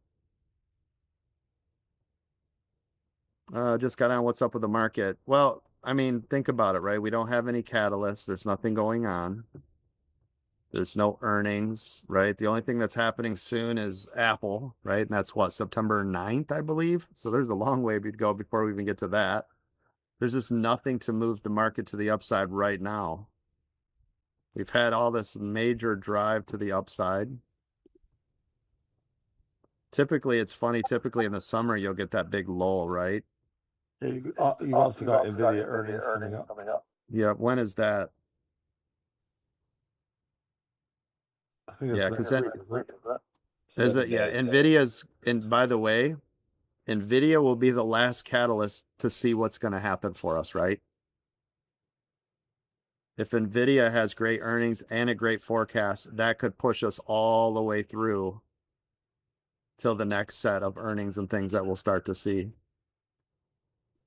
Just got on what's up with the market. Well, I mean, think about it, right? We don't have any catalysts. There's nothing going on. There's no earnings, right? The only thing that's happening soon is Apple, right? And that's what, September 9th, I believe. So there's a long way to go before we even get to that. There's just nothing to move the market to the upside right now. We've had all this major drive to the upside. Typically, it's funny. Typically in the summer, you'll get that big lull, right? Yeah, you've also got NVIDIA earnings coming up. Yeah, when is that? I think it's next week, isn't it? Is it? Yeah, NVIDIA's, and by the way, NVIDIA will be the last catalyst to see what's going to happen for us, right? If NVIDIA has great earnings and a great forecast, that could push us all the way through till the next set of earnings and things that we'll start to see.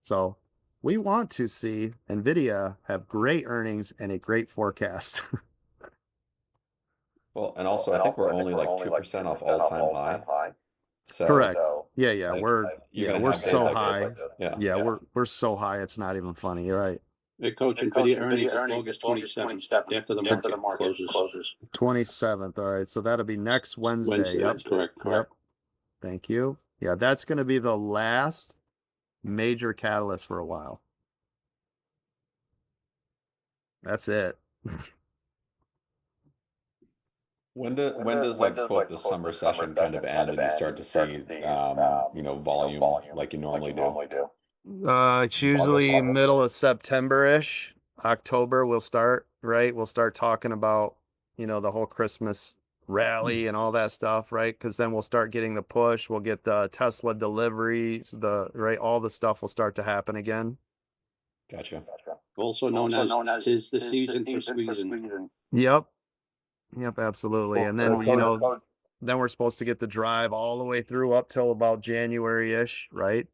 So we want to see NVIDIA have great earnings and a great forecast. Well, and also I think we're only like 2% off all-time high. So correct. Yeah. like, We're so like high. this. Yeah. We're so high. It's not even funny. You're right. Hey, Coach, NVIDIA earnings August 27th, after the market closes. 27th. All right. So that'll be next Wednesday. Yep. Correct. Yep. Thank you. Yeah, that's going to be the last major catalyst for a while. That's it. When does like quote the summer session kind of end and you start to see volume like you normally do? It's usually middle of September-ish. October we'll start, right? We'll start talking about, the whole Christmas rally and all that stuff, right? Because then we'll start getting the push. We'll get the Tesla deliveries, all the stuff will start to happen again. Gotcha. Also known as "'Tis the season for squeezing." Yep, absolutely. Well, And then then we're supposed to get the drive all the way through up till about January-ish, right?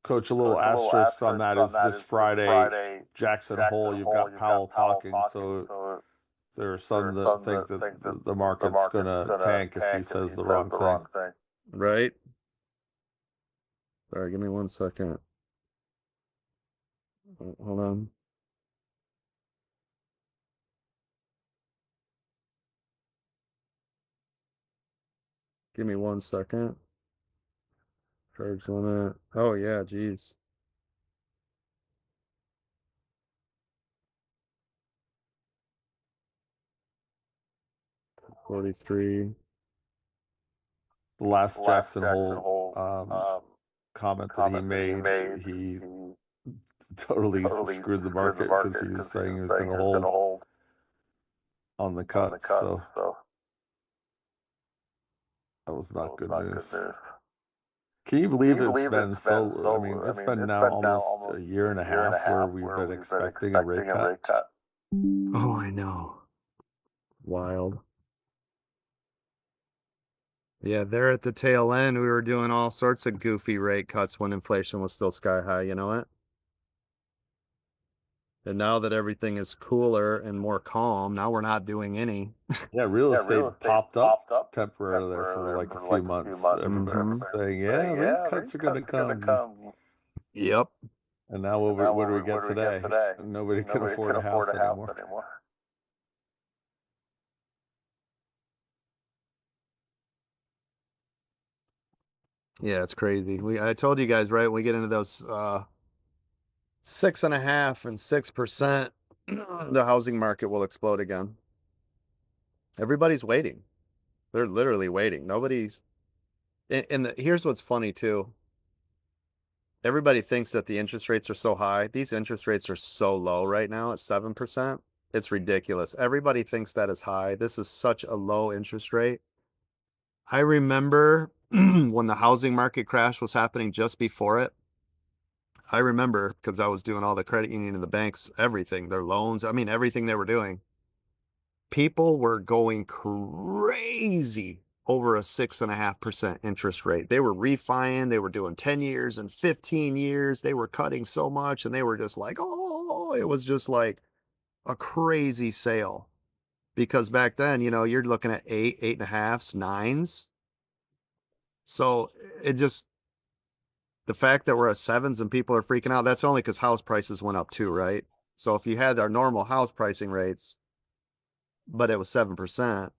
Coach, a little asterisk on that is this Friday, Jackson Hole, you've got Powell talking, so there are some that think that the market's going to tank if he says the wrong thing. Right. Sorry, give me 1 second. Hold on. Give me 1 second. Charge limit. Oh, yeah, geez. $43. The last Jackson Hole comment that he made, he totally screwed the market because he was saying he was going to hold on the cuts. So that was not good news. Can you believe it's been so? I mean, it's been now almost a year and a half where we've been expecting a rate cut. Oh, I know. Wild. Yeah, they're at the tail end. We were doing all sorts of goofy rate cuts when inflation was still sky high, you know what? And now that everything is cooler and more calm, now we're not doing any. Yeah, real estate popped up temporarily there for like a few months. Everybody was saying, rate cuts are going to come. Yep. And now what do we get today? Nobody can afford a house anymore. Yeah, it's crazy. I told you guys, right? We get into those 6.5% and 6%, the housing market will explode again. Everybody's waiting. They're literally waiting. Nobody's. And here's what's funny too. Everybody thinks that the interest rates are so high. These interest rates are so low right now at 7%. It's ridiculous. Everybody thinks that is high. This is such a low interest rate. I remember when the housing market crash was happening just before it. I remember because I was doing all the credit union and the banks, everything, their loans, I mean, everything they were doing. People were going crazy over a 6.5% interest rate. They were refining, they were doing 10 years and 15 years. They were cutting so much and they were just like, oh, it was just like a crazy sale. Because back then, you know, you're looking at 8.5s, 9s. So it just, the fact that we're at 7s and people are freaking out, that's only because house prices went up too, right? So if you had our normal house pricing rates, but it was 7%,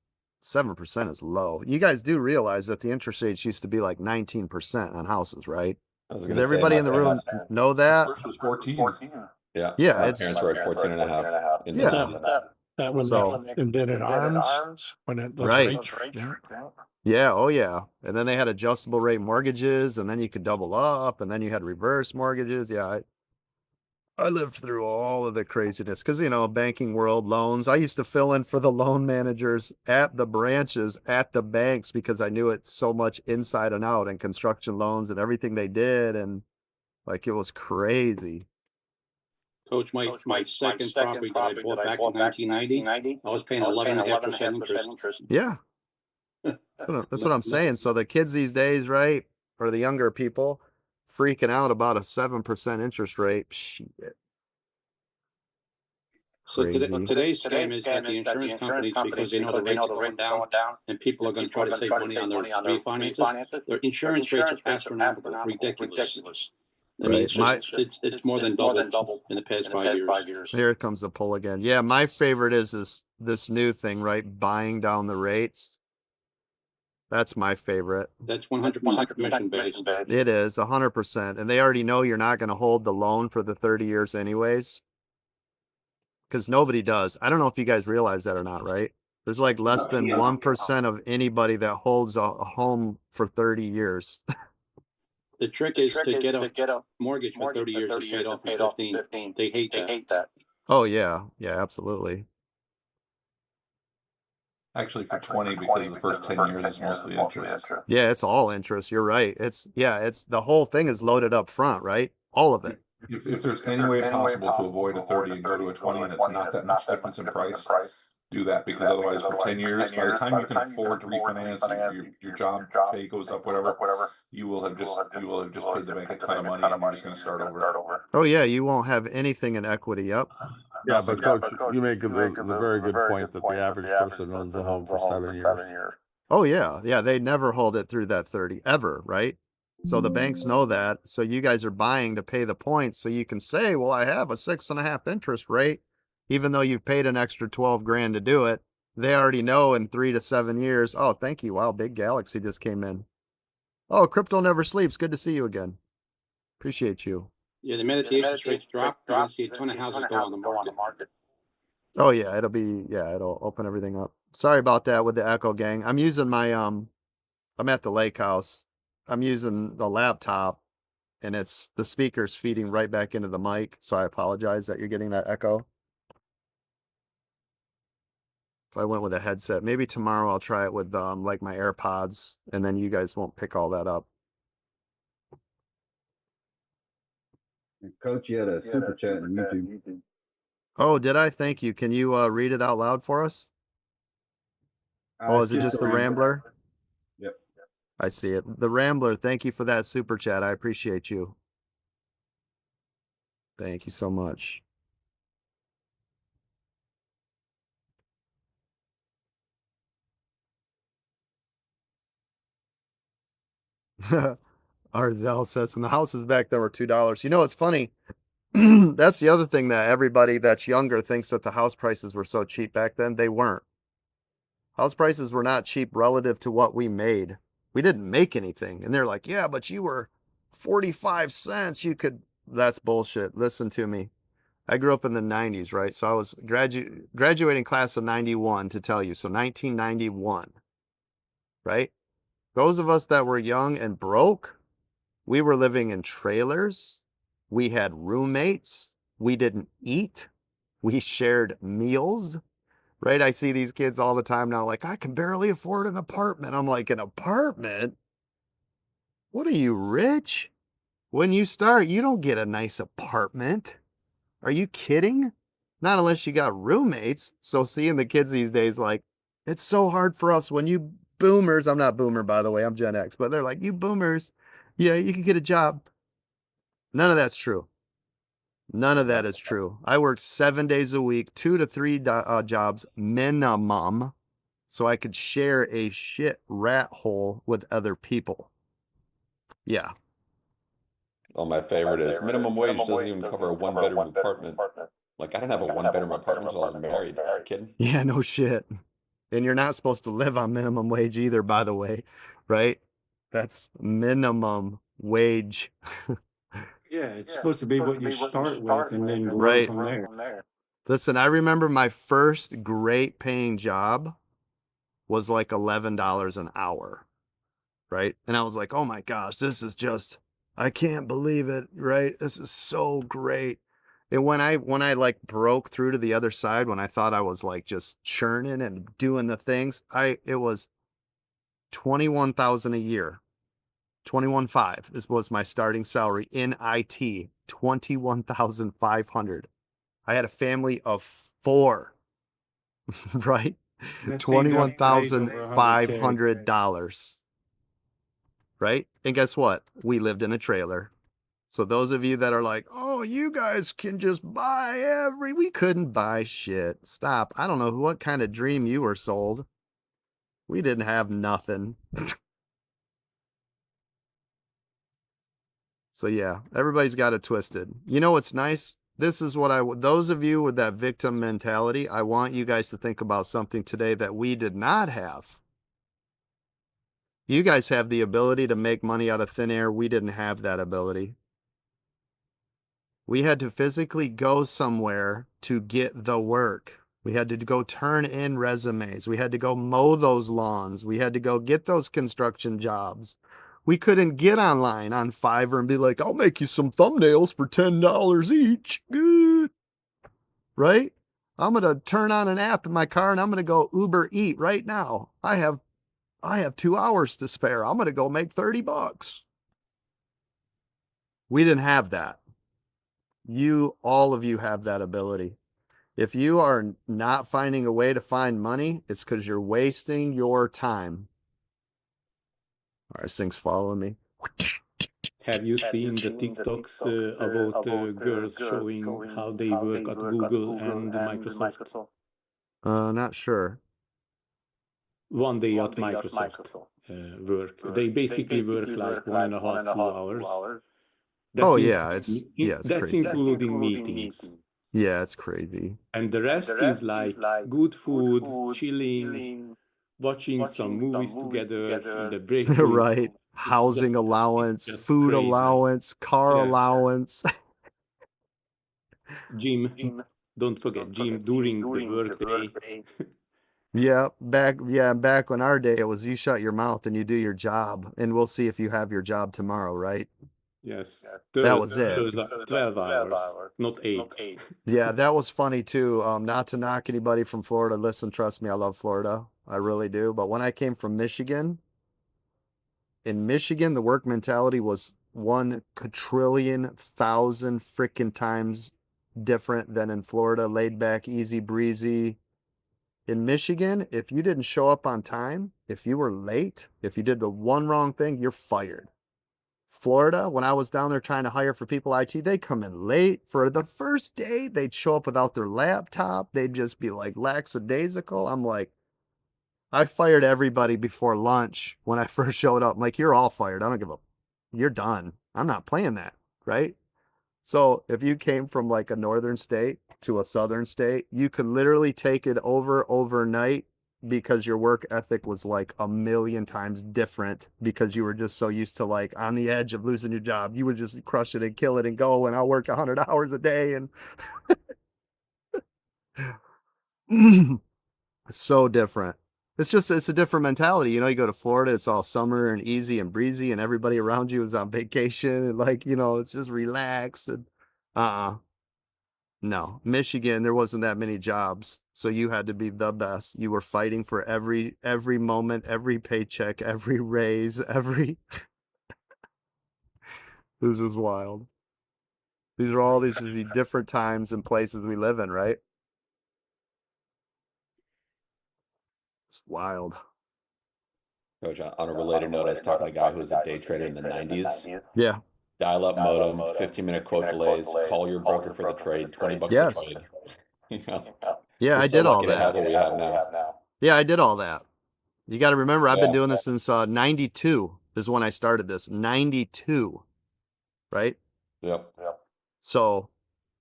7% is low. You guys do realize that the interest rates used to be like 19% on houses, right? Does everybody in the room know that? First was 14. Yeah. Yeah, My it's parents were at 14 and a half. That when So- they did it arms, when those Right. rates, yeah. Yeah, oh yeah. And then they had adjustable rate mortgages, and then you could double up, and then you had reverse mortgages. Yeah, I lived through all of the craziness because, you know, banking world, loans. I used to fill in for the loan managers at the branches, at the banks, because I knew it so much inside and out, and construction loans and everything they did. And like, it was crazy. Coach, my second property that I bought back in 1990, I was paying 11.5% interest. Yeah. That's what I'm saying. So the kids these days, right, or the younger people, freaking out about a 7% interest rate. Shit. So Crazy. today's scam is that the insurance companies, because they know the rates are going down, and people are going to try to save money on their refinances, their insurance rates are astronomical, ridiculous. I mean, it's just it's more than doubled in the past 5 years. Here comes the pull again. Yeah, my favorite is this new thing, right? Buying down the rates. That's my favorite. That's 100% commission based. It is 100%, and they already know you're not going to hold the loan for the 30 years anyways, because nobody does. I don't know if you guys realize that or not, right? There's like less than 1% of anybody that holds a home for 30 years. The trick is to get a mortgage for 30 years and pay it off in 15. They hate that. Oh yeah, yeah, absolutely. Actually, for 20, because the first 10 years is mostly interest. Yeah, it's all interest. You're right. It's the whole thing is loaded up front, right? All of it. If there's any way possible to avoid a 30 and go to a 20 and it's not that much difference in price, do that, because otherwise for 10 years, by the time you can afford to refinance, your job pay goes up, whatever, you will have just paid the bank a ton of money and you're just going to start over. Oh yeah, you won't have anything in equity. Yep. Yeah, but Coach, you make the very good point that the average person owns a home for 7 years. Oh yeah, yeah, they never hold it through that 30 ever, right? So the banks know that. So you guys are buying to pay the points, so you can say, well, I have a 6.5 interest rate, even though you've paid an extra 12 grand to do it. They already know in 3 to 7 years. Oh, thank you. Wow, Big Galaxy just came in. Oh, crypto never sleeps. Good to see you again. Appreciate you. Yeah, the minute the interest rates drop, you're going to see a ton of houses go on the market. Oh yeah, it'll open everything up. Sorry about that with the echo, gang. I'm using my I'm at the lake house. I'm using the laptop, and it's the speaker's feeding right back into the mic, so I apologize that you're getting that echo. If I went with a headset, maybe tomorrow I'll try it with like my AirPods, and then you guys won't pick all that up. Coach, you had a super chat on YouTube. Oh, did I? Thank you. Can you read it out loud for us? Oh, is it just the Rambler? Yep. I see it. The Rambler, thank you for that super chat. I appreciate you. Thank you so much. Arzell says, and the houses back then were $2. You know, it's funny. That's the other thing that everybody that's younger thinks, that the house prices were so cheap back then. They weren't. House prices were not cheap relative to what we made. We didn't make anything. And they're like, yeah, but you were 45 cents. You could, that's bullshit. Listen to me. I grew up in the 90s, right? So I was graduating class of 91 to tell you. So 1991, right? Those of us that were young and broke, we were living in trailers. We had roommates. We didn't eat. We shared meals, right? I see these kids all the time now, like, I can barely afford an apartment. I'm like, an apartment? What are you, rich? When you start, you don't get a nice apartment. Are you kidding? Not unless you got roommates. So seeing the kids these days, like, it's so hard for us when you boomers, I'm not boomer, by the way, I'm Gen X, but they're like, you boomers, yeah, you can get a job. None of that's true. None of that is true. I worked 7 days a week, 2 to 3 jobs minimum, so I could share a shit rat hole with other people. Yeah. Oh, my favorite is minimum wage doesn't even cover a one-bedroom apartment. Like, I didn't have a one-bedroom apartment until I was married. Are you kidding? Yeah, no shit. And you're not supposed to live on minimum wage either, by the way, right? That's minimum wage. Yeah, it's supposed to be what you start with and then grow from there. Listen, I remember my first great paying job was like $11 an hour, right? And I was like, oh my gosh, this is just, I can't believe it, right? This is so great. And when I like broke through to the other side, when I thought I was like just churning and doing the things, it was 21,000 a year. 21.5 was my starting salary in IT. 21,500. I had a family of 4, right? $21,500, right? And guess what? We lived in a trailer. So those of you that are like, oh, you guys can just buy we couldn't buy shit. Stop. I don't know what kind of dream you were sold. We didn't have nothing. So yeah, everybody's got it twisted. You know what's nice? This is what those of you with that victim mentality, I want you guys to think about something today that we did not have. You guys have the ability to make money out of thin air. We didn't have that ability. We had to physically go somewhere to get the work. We had to go turn in resumes. We had to go mow those lawns. We had to go get those construction jobs. We couldn't get online on Fiverr and be like, I'll make you some thumbnails for $10 each. Good. Right? I'm going to turn on an app in my car and I'm going to go Uber Eat right now. I have 2 hours to spare. I'm going to go make $30. We didn't have that. All of you have that ability. If you are not finding a way to find money, it's because you're wasting your time. All right, this thing's following me. Have you seen the TikToks about girls showing how they work at Google and Microsoft? Not sure. One day at Microsoft work. They basically work like 1.5, 2 hours. That's that's crazy. including meetings. Yeah, it's crazy. And the rest is like good food, chilling, watching some movies together in the break room. Right. Housing allowance, food allowance, car allowance. Gym. Don't forget gym during the work day. Back when our day it was you shut your mouth and you do your job and we'll see if you have your job tomorrow, right? Yes. That was it. 12 hours, not 8. Yeah, that was funny too. Not to knock anybody from Florida. Listen, trust me, I love Florida. I really do. But when I came from Michigan, in Michigan, the work mentality was 1,000,000,000,000 freaking times different than in Florida. Laid back, easy breezy. In Michigan, if you didn't show up on time, if you were late, if you did the one wrong thing, you're fired. Florida, when I was down there trying to hire for people IT, they come in late for the first day. They'd show up without their laptop. They'd just be like lackadaisical. I'm like, I fired everybody before lunch when I first showed up. I'm like, you're all fired. I don't give a, you're done. I'm not playing that, right? So if you came from like a northern state to a southern state, you could literally take it over overnight because your work ethic was like 1,000,000 times different because you were just so used to like on the edge of losing your job. You would just crush it and kill it and go, and I'll work 100 hours a day. And so different. It's a different mentality. You know, you go to Florida, it's all summer and easy and breezy and everybody around you is on vacation and like, you know, it's just relaxed and No, Michigan, there wasn't that many jobs, so you had to be the best. You were fighting for every moment, every paycheck, every raise, every. This is wild. These are all these different times and places we live in, right? It's wild. Coach, on a related note, I was talking to a guy who was a day trader in the 90s. Yeah. Dial-up modem, 15-minute quote delays, call your broker for the trade, $20 a Yes. trade. You know, Yeah, we're I so did all lucky to have that. what we have now. Yeah, I did all that. You got to remember, I've been Yeah. doing this since 92 is when I started this. 92, right? Yep. So,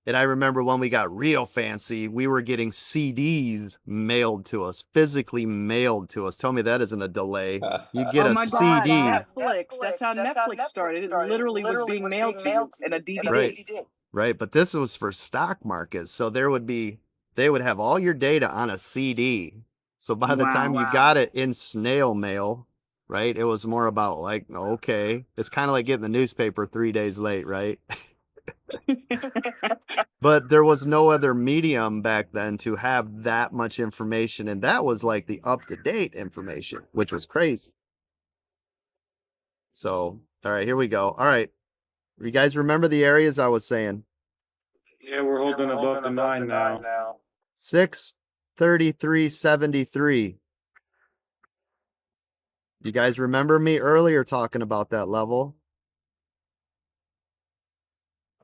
and I remember when we got real fancy, we were getting CDs mailed to us, physically mailed to us. Tell me that isn't a delay. You get Oh a my God, CD. Netflix. That's how Netflix started. It literally was being mailed to you in a DVD. Right, but this was for stock markets. So they would have all your data on a CD. So by the time you got it in snail mail, right, it was more about like, okay, it's kind of like getting the newspaper 3 days late, right? But there was no other medium back then to have that much information. And that was like the up-to-date information, which was crazy. So, all right, here we go. All right. You guys remember the areas I was saying? Yeah, we're holding above the 9 now. 633.73. You guys remember me earlier talking about that level?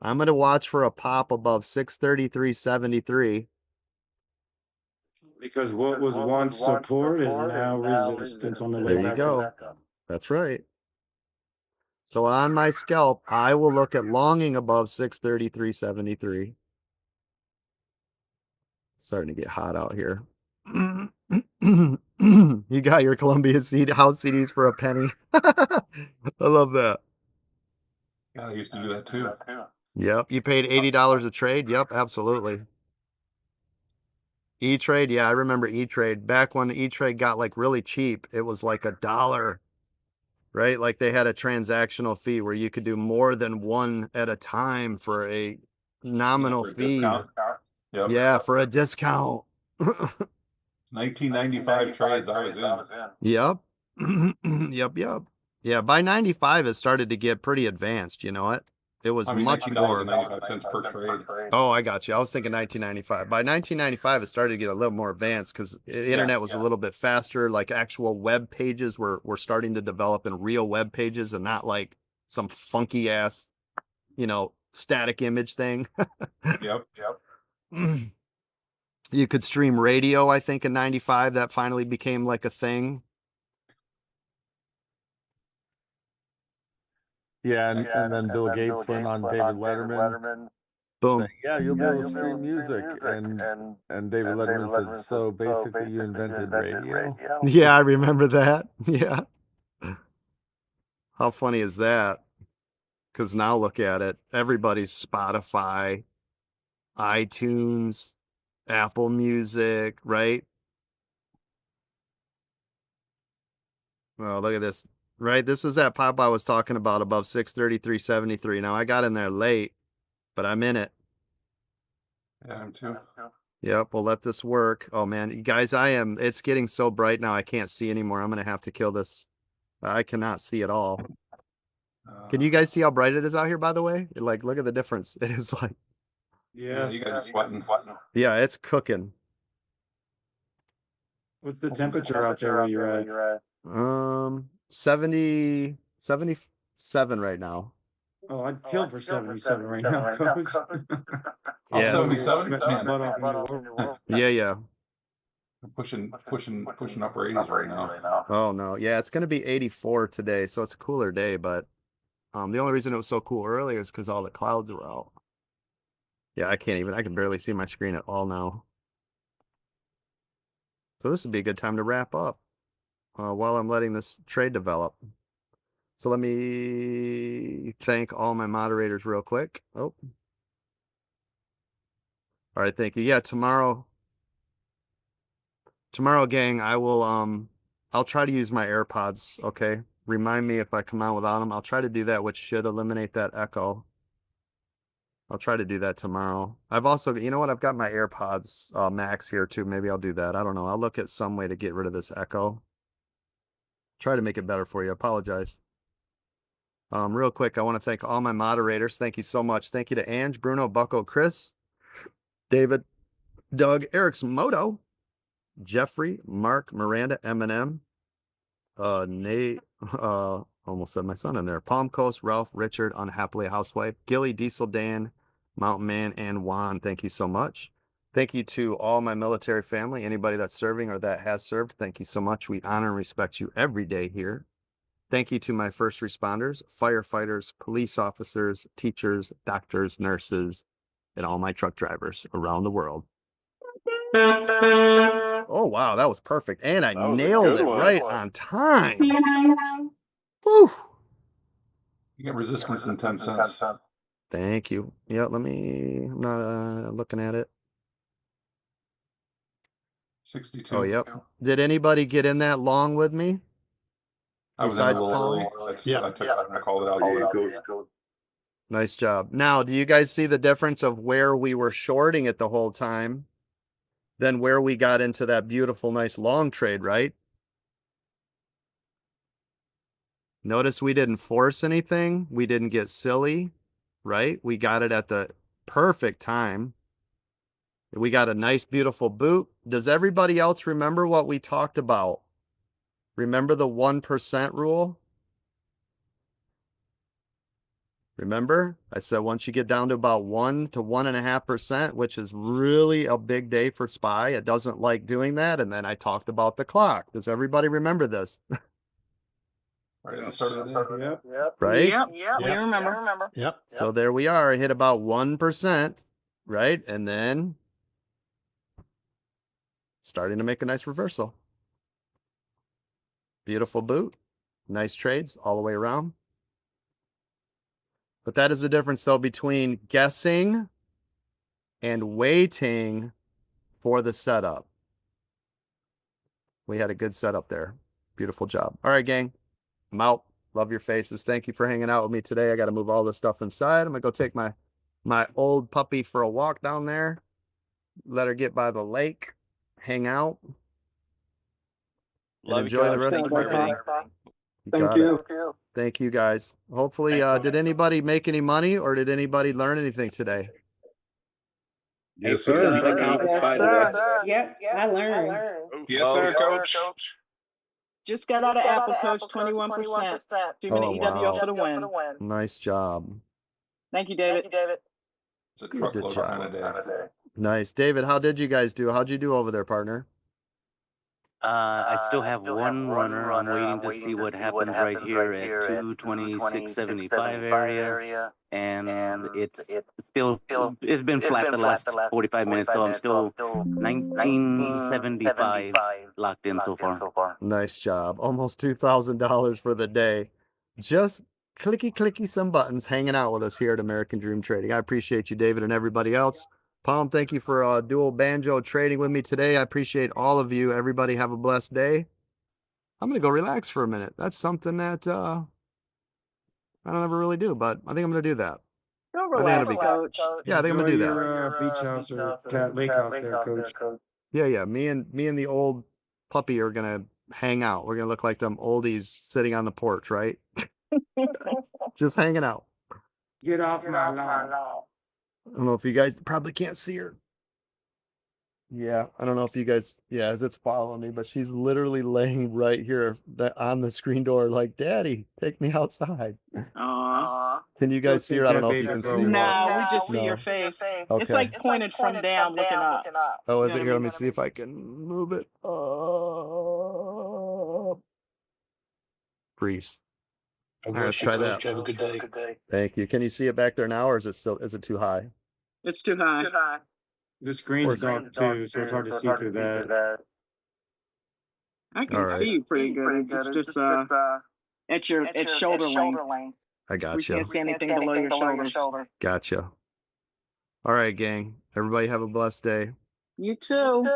I'm going to watch for a pop above 633.73. Because what was once support is now resistance on the way There you back go. up. That's right. So on my scalp, I will look at longing above 633.73. It's starting to get hot out here. You got your Columbia house CDs for a penny. I love that. Yeah, I used to do that too. Yep. You paid $80 a trade? Yep, absolutely. E-Trade, yeah, I remember E-Trade. Back when E-Trade got like really cheap, it was like $1, right? Like they had a transactional fee where you could do more than one at a time for a nominal for a fee. discount. Yep. Yeah, for a discount. 1995 trades, I was in. Yep. Yep. Yeah, by 95 it started to get pretty advanced, you know it? It was much more. $19.95 per trade. Oh, I got you. I was thinking 1995. By 1995 it started to get a little more advanced because the internet was a little bit faster. Like actual web pages were starting to develop in real web pages and not like some funky ass, static image thing. Yep. You could stream radio, I think, in 95. That finally became like a thing. Yeah, and then Bill Gates went on David Letterman. Boom. Saying, yeah, you'll be able to stream music. And David Letterman says, so basically you invented radio? Yeah, I remember that. Yeah. How funny is that? Because now look at it. Everybody's Spotify, iTunes, Apple Music, right? Well, look at this. Right? This was that pop I was talking about above 633.73. Now I got in there late, but I'm in it. Yeah, I'm too. Yep, we'll let this work. Oh man, you guys, it's getting so bright now I can't see anymore. I'm gonna have to kill this. I cannot see at all. Can you guys see how bright it is out here, by the way? Like, look at the difference. It is like, Yeah, you guys are sweating. yeah, it's cooking. What's the temperature out there where you're at? 77 right now. Oh, I'd kill for 77 right now, Coach. Yeah, 77? Yeah. I'm pushing upper 80s right now. Oh no, yeah, it's gonna be 84 today, so it's a cooler day. But the only reason it was so cool earlier is because all the clouds were out. Yeah, I can barely see my screen at all now. So this would be a good time to wrap up while I'm letting this trade develop. So let me thank all my moderators real quick. Oh. All right, thank you. Yeah, tomorrow, gang, I'll try to use my AirPods, okay? Remind me if I come out without them. I'll try to do that, which should eliminate that echo. I'll try to do that tomorrow. I've also, you know what? I've got my AirPods Max here too. Maybe I'll do that. I don't know. I'll look at some way to get rid of this echo. Try to make it better for you. I apologize. Real quick, I want to thank all my moderators. Thank you so much. Thank you to Ange, Bruno, Bucko, Chris, David, Doug, Eric's Moto, Jeffrey, Mark, Miranda, Eminem, Nate, almost said my son in there, Palm Coast, Ralph, Richard, Unhappily a Housewife, Gilly, Diesel, Dan, Mountain Man, and Juan. Thank you so much. Thank you to all my military family, anybody that's serving or that has served. Thank you so much. We honor and respect you every day here. Thank you to my first responders, firefighters, police officers, teachers, doctors, nurses, and all my truck drivers around the world. Oh, wow, that was perfect. And I nailed it right on time. Whew. You get resistance in 10 cents. Thank you. Yeah, I'm not looking at it. 62. Oh, yep. Did anybody get in that long with me? I was in a Besides little Paul? early. I called it out. Coach. Nice job. Now, do you guys see the difference of where we were shorting it the whole time, then where we got into that beautiful, nice long trade, right? Notice we didn't force anything. We didn't get silly, right? We got it at the perfect time. We got a nice, beautiful boot. Does everybody else remember what we talked about? Remember the 1% rule? Remember? I said once you get down to about 1 to 1.5%, which is really a big day for SPY, it doesn't like doing that. And then I talked about the clock. Does everybody remember this? Right at the start of the day. Yep. Right? Yep. We remember. Yep. So there we are. I hit about 1%, right? And then starting to make a nice reversal. Beautiful boot. Nice trades all the way around. But that is the difference, though, between guessing and waiting for the setup. We had a good setup there. Beautiful job. All right, gang. I'm out. Love your faces. Thank you for hanging out with me today. I got to move all this stuff inside. I'm going to go take my old puppy for a walk down there. Let her get by the lake. Hang out. Love enjoy you, the Coach. rest Thank of you for the day. everything. Thank you. Thank you, guys. Hopefully, did anybody make any money or did anybody learn anything today? Yes, Hey, sir. Play Compass, Yes, by the sir. way. Yep, I learned. Yes, sir, coach. Just got out of Apple, Coach, 21%. 2-minute EWO for the win. Nice job. Thank you, David. It's a truckload job. kind of day. Nice. David, how did you guys do? How'd you do over there, partner? I still have one runner. I'm waiting to see what happens right here at 226.75 area. And it's been flat the last 45 minutes, so I'm still 1975 locked in so far. Nice job. Almost $2,000 for the day. Just clicky some buttons hanging out with us here at American Dream Trading. I appreciate you, David, and everybody else. Palm, thank you for dual banjo trading with me today. I appreciate all of you. Everybody have a blessed day. I'm going to go relax for a minute. That's something that I don't ever really do, but I think I'm going to do that. Go relax, Coach. Yeah, I think I'm going to do that. Your beach house or lake house there, Coach. Yeah. Me and the old puppy are going to hang out. We're going to look like them oldies sitting on the porch, right? Just hanging out. Get off my lawn. I don't know if you guys probably can't see her. Yeah, I don't know if you guys, as it's following me, but she's literally laying right here on the screen door like, Daddy, take me outside. Aww. Can you guys see her? I don't know if you can see her. No, we just see your face. Okay. It's like pointed from down, looking up. Oh, is it here? Let me see if I can move it up. Freeze. I All right, let's try that. Have a good day. Thank you. Can you see it back there now, or is it too high? It's too high. The screen's dark too, so it's hard to see through that. I can see you pretty good. It's just at shoulder length. I got We you. can't see anything below your shoulders. Gotcha. All right, gang. Everybody have a blessed day. You too.